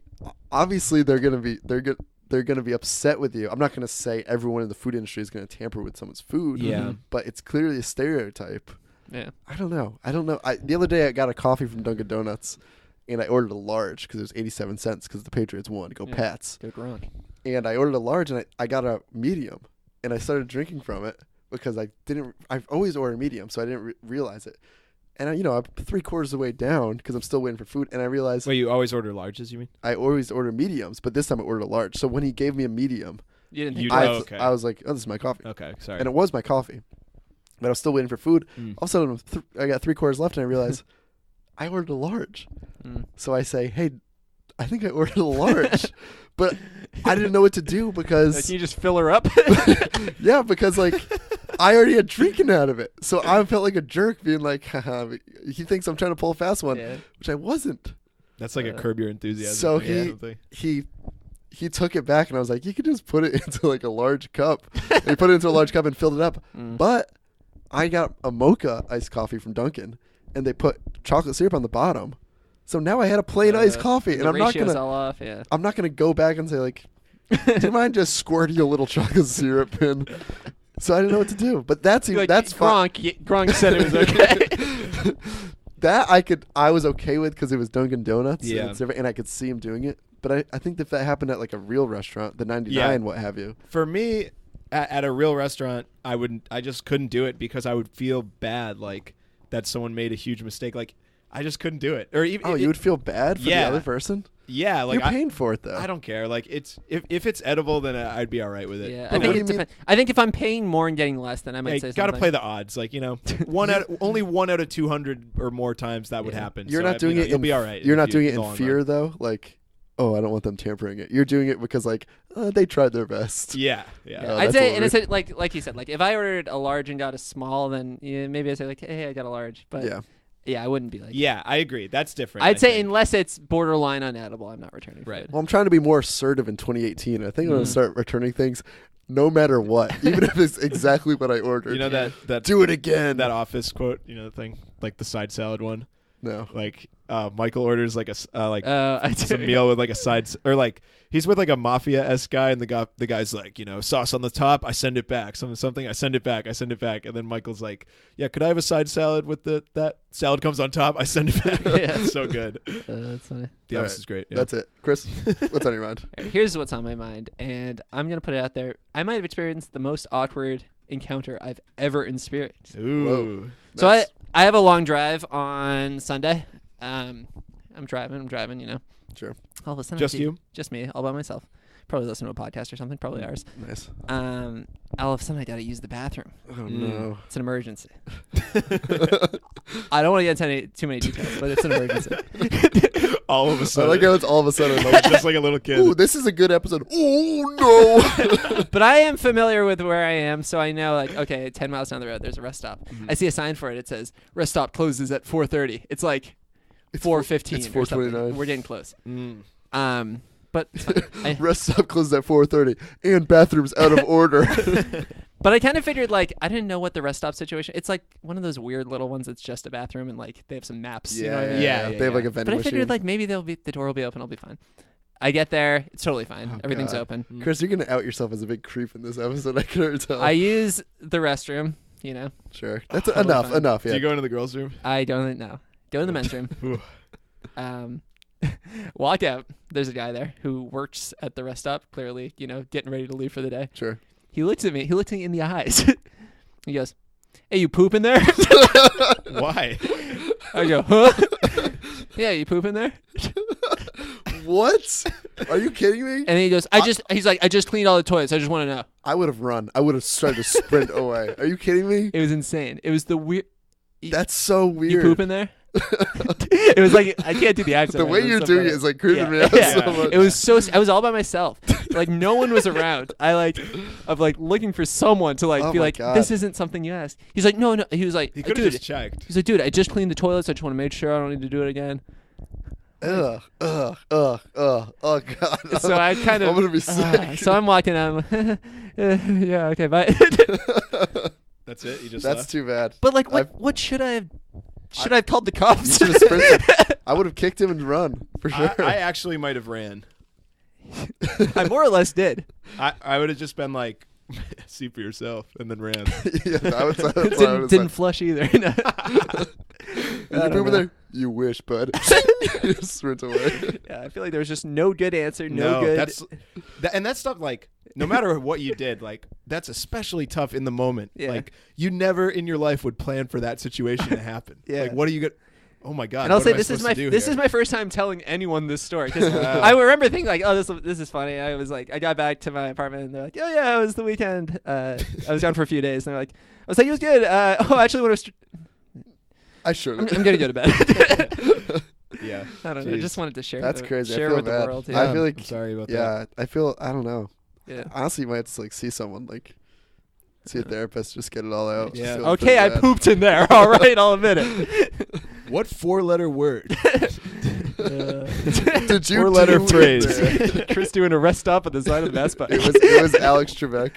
S3: obviously they're gonna be upset with you. I'm not gonna say everyone in the food industry is gonna tamper with someone's food.
S2: Yeah.
S3: But it's clearly a stereotype.
S1: Yeah.
S3: I don't know. The other day I got a coffee from Dunkin' Donuts, and I ordered a large because it was 87 cents because the Patriots won. Go
S1: Yeah.
S3: Pats!
S1: Go Gronk.
S3: And I ordered a large, and I got a medium, and I started drinking from it because I've always ordered medium, so I didn't realize it. And I'm 3/4 of the way down because I'm still waiting for food, and I realized
S2: Wait, you always order larges? You mean?
S3: I always order mediums, but this time I ordered a large. So when he gave me a medium,
S1: You didn't think
S2: You-
S3: I
S2: oh, okay.
S3: was like, "Oh, this is my coffee,"
S2: Okay, sorry.
S3: and it was my coffee. But I was still waiting for food.
S2: Mm.
S3: All of a sudden, I got 3/4 left, and I realized I ordered a large.
S1: Mm.
S3: So I say, "Hey, I think I ordered a large," but I didn't know what to do because
S1: Can you just fill her up?
S3: yeah, because like I already had drinking out of it, so I felt like a jerk being like, haha, he thinks I'm trying to pull a fast one,
S1: Yeah.
S3: which I wasn't.
S2: That's like a Curb Your Enthusiasm.
S3: So
S2: thing or something.
S3: he took it back, and I was like, you could just put it into like a large cup. And he put it into a large cup and filled it up. But I got a mocha iced coffee from Dunkin', and they put chocolate syrup on the bottom. So now I had a plain iced coffee, and
S1: the
S3: I'm not
S1: ratio's
S3: gonna
S1: all off. Yeah.
S3: I'm not gonna go back and say like, do you mind just squirting a little chocolate syrup in? So I didn't know what to do. But that's
S1: Like,
S3: that's fine.
S1: Gronk said it was okay.
S3: That I was okay with because it was Dunkin' Donuts.
S2: Yeah.
S3: And, it's different, and I could see him doing it. But I think if that happened at like a real restaurant, the 99, what have you.
S2: For me, at a real restaurant, I just couldn't do it because I would feel bad, like that someone made a huge mistake. Like I just couldn't do it. Or even
S3: You would feel bad for the
S2: Yeah.
S3: other person?
S2: yeah, like
S3: You're paying for it though.
S2: I don't care. Like it's if it's edible, then I'd be all right with it.
S1: Yeah,
S3: But
S1: I
S3: what
S1: think
S3: do
S1: it
S3: you mean-
S1: depends. I think if I'm paying more and getting less, then I might
S2: Hey,
S1: say
S2: gotta
S1: something.
S2: play the odds. Like only 1 out of 200 or more times that would
S1: Yeah.
S2: happen.
S3: You're
S2: So,
S3: not doing it.
S2: You'll be all right.
S3: You're
S2: if
S3: not
S2: you-
S3: doing it
S2: in the
S3: in
S2: long
S3: fear
S2: run.
S3: though. Like, oh, I don't want them tampering it. You're doing it because like they tried their best.
S2: Yeah.
S1: Yeah.
S3: Oh,
S1: I'd
S3: that's
S1: say,
S3: a
S1: and
S3: little
S1: it's like you said, like if I ordered a large and got a small, then maybe I'd say like, hey, I got a large. But
S3: Yeah.
S1: I wouldn't be like.
S2: Yeah, I agree. That's different.
S1: I'd
S2: I
S1: say
S2: think.
S1: unless it's borderline unedible, I'm not returning
S2: Right.
S1: food.
S3: Well, I'm trying to be more assertive in 2018. I think I'm gonna
S1: Mm.
S3: start returning things, no matter what, even if it's exactly what I ordered.
S2: You know that
S3: Do it again.
S2: that Office quote. You know the thing, like the side salad one.
S3: No.
S2: Like Michael orders like
S1: I do.
S2: some meal with like a side or like he's with like a mafia-esque guy, and the guy's like, sauce on the top, I send it back. Something, I send it back, and then Michael's like, yeah, could I have a side salad with that salad comes on top, I send it back.
S1: Yeah.
S2: It's so good.
S1: That's funny.
S2: The
S3: All
S2: Office
S3: right.
S2: is great. Yeah.
S3: That's it. Chris, what's on your mind?
S1: All right, here's what's on my mind, and I'm gonna put it out there. I might have experienced the most awkward encounter I've ever experienced.
S2: Ooh.
S1: So
S3: Nice.
S1: I have a long drive on Sunday. I'm driving.
S3: Sure.
S1: All of a sudden,
S2: Just
S1: I see-
S2: you?
S1: Just me, all by myself. Probably listen to a podcast or something. Probably ours.
S3: Nice.
S1: All of a sudden, I gotta use the bathroom.
S3: Oh no.
S1: It's an emergency. I don't want to get into too many details, but it's an emergency.
S2: All of a
S3: I
S2: sudden.
S3: like how it's all of a sudden.
S2: just like a little kid.
S3: Ooh, this is a good episode. Oh no.
S1: But I am familiar with where I am, so I know, like, okay, 10 miles down the road, there's a rest stop. I see a sign for it. It says, rest stop closes at 4:30. It's like 4:15.
S3: It's
S1: or something.
S3: 4:29.
S1: We're getting close.
S2: Mm.
S1: But it's fine.
S3: Rest stop closes at 4:30, and bathrooms out of order.
S1: But I kind of figured, like, I didn't know what the rest stop situation. It's like one of those weird little ones that's just a bathroom, and like they have some maps. You know what I mean?
S2: Yeah,
S3: They have like a vending
S1: But I
S3: machine.
S1: figured, like, maybe the door will be open. I'll be fine. I get there. It's totally fine.
S3: Oh,
S1: Everything's
S3: God.
S1: open.
S3: Chris, you're gonna out yourself as a big creep in this episode. I can already tell.
S1: I use the restroom.
S3: Sure. That's
S1: Totally
S3: enough.
S1: fine.
S3: Enough.
S2: Do
S3: Yeah.
S2: you go into the girls' room?
S1: I don't know. Go in the men's room.
S2: Ooh.
S1: Walk out. There's a guy there who works at the rest stop, clearly, getting ready to leave for the day.
S3: Sure.
S1: He looks at me. He looks me in the eyes. He goes, "Hey, you poop in there?"
S2: Why?
S1: I go, "Huh?" "Yeah, you poop in there?"
S3: What? Are you kidding me?
S1: And then he goes, he's like, "I just cleaned all the toilets. I just want to know."
S3: I would have run. I would have started to sprint away. Are you kidding me?
S1: It was insane. It was the weird.
S3: That's so weird.
S1: You poop in there? It was like, I can't do the accent.
S3: The
S1: right,
S3: way
S1: but
S3: you're
S1: it's so
S3: doing it
S1: funny.
S3: is like creeping me out
S1: Yeah.
S3: so much.
S1: It was I was all by myself. Like no one was around. I'm like looking for someone to like
S3: Oh
S1: be
S3: my
S1: like,
S3: God.
S1: this isn't something you asked. He's like, no. He was like,
S2: He could have
S1: dude.
S2: just checked.
S1: He's like, dude, I just cleaned the toilets. I just want to make sure I don't need to do it again.
S3: Ugh. Oh God.
S1: So I kind of.
S3: I'm gonna be sick.
S1: So I'm walking out. Yeah. Okay. Bye.
S2: That's it. You just
S3: That's
S2: left?
S3: too bad.
S1: But like,
S3: I've-
S1: what should I have? Should I have called the cops?
S3: You should have sprinted. I would have kicked him and run for sure.
S2: I actually might have ran.
S1: I more or less did.
S2: I would have just been like, see for yourself, and then ran.
S3: Yeah, I would say that's what I would
S1: Didn't
S3: have
S1: flush either.
S3: said.
S1: I
S3: You
S1: don't
S3: over
S1: know.
S3: there? You wish, bud. You just sprint away.
S1: Yeah, I feel like there was just no good answer. No good.
S2: And that's stuff like no matter what you did, like that's especially tough in the moment.
S1: Yeah.
S2: Like you never in your life would plan for that situation to happen.
S1: Yeah.
S2: Like what are you gonna? Oh my God.
S1: And I'll
S2: what
S1: say
S2: am I
S1: this is
S2: supposed
S1: my
S2: to do
S1: is
S2: here?
S1: my first time telling anyone this story. 'Cause
S2: Wow.
S1: I remember thinking like, oh, this is funny. I was like, I got back to my apartment and they're like, oh yeah, it was the weekend. I was gone for a few days and they're like, I was like, it was good. Oh, actually, when I was,
S3: I should
S1: I'm
S3: have.
S1: gonna go to bed.
S2: Yeah.
S1: I don't know. I
S3: Jeez.
S1: just wanted to share.
S3: That's
S1: the,
S3: crazy.
S1: Share
S3: I feel
S1: with
S3: bad.
S1: the world.
S3: I
S1: Yeah.
S3: feel like
S2: I'm sorry about that.
S3: yeah. I don't know.
S1: Yeah.
S3: Honestly, you might just like see someone like see a therapist, just get it all out.
S2: Yeah.
S3: Feel
S1: Okay,
S3: pretty
S1: I
S3: bad.
S1: pooped in there. All right, I'll admit it.
S2: What 4-letter word?
S3: Did you
S2: 4-letter
S3: do
S2: phrase.
S3: it there?
S1: Chris doing a rest stop at the side of the Best Buy.
S3: It was Alex Trebek.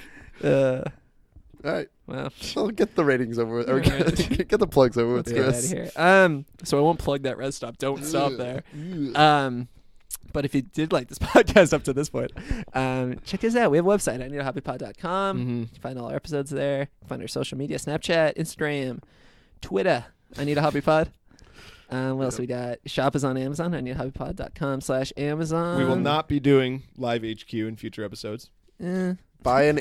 S3: All right,
S1: Well,
S3: I'll get the ratings over with. Or
S1: All right.
S3: get the plugs over with,
S1: let's get out of
S3: Chris.
S1: here. So I won't plug that rest stop. Don't stop there. But if you did like this podcast up to this point, check us out. We have a website, ineedahobbypod.com.
S2: Mhm.
S1: You can find all our episodes there. Find our social media, Snapchat, Instagram, Twitter, I Need a Hobby Pod. What else we got? Shop is on Amazon, ineedahobbypod.com/Amazon.
S2: We will not be doing live HQ in future episodes.
S3: Buy an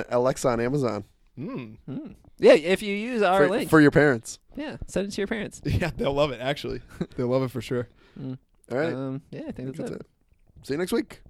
S3: Alexa on Amazon
S1: Yeah, if you use our
S3: for,
S1: link.
S3: for your parents.
S1: Yeah, send it to your parents.
S2: Yeah, they'll love it. Actually, they'll love it for sure.
S3: All right,
S1: Yeah, I think that's it.
S3: See you next week.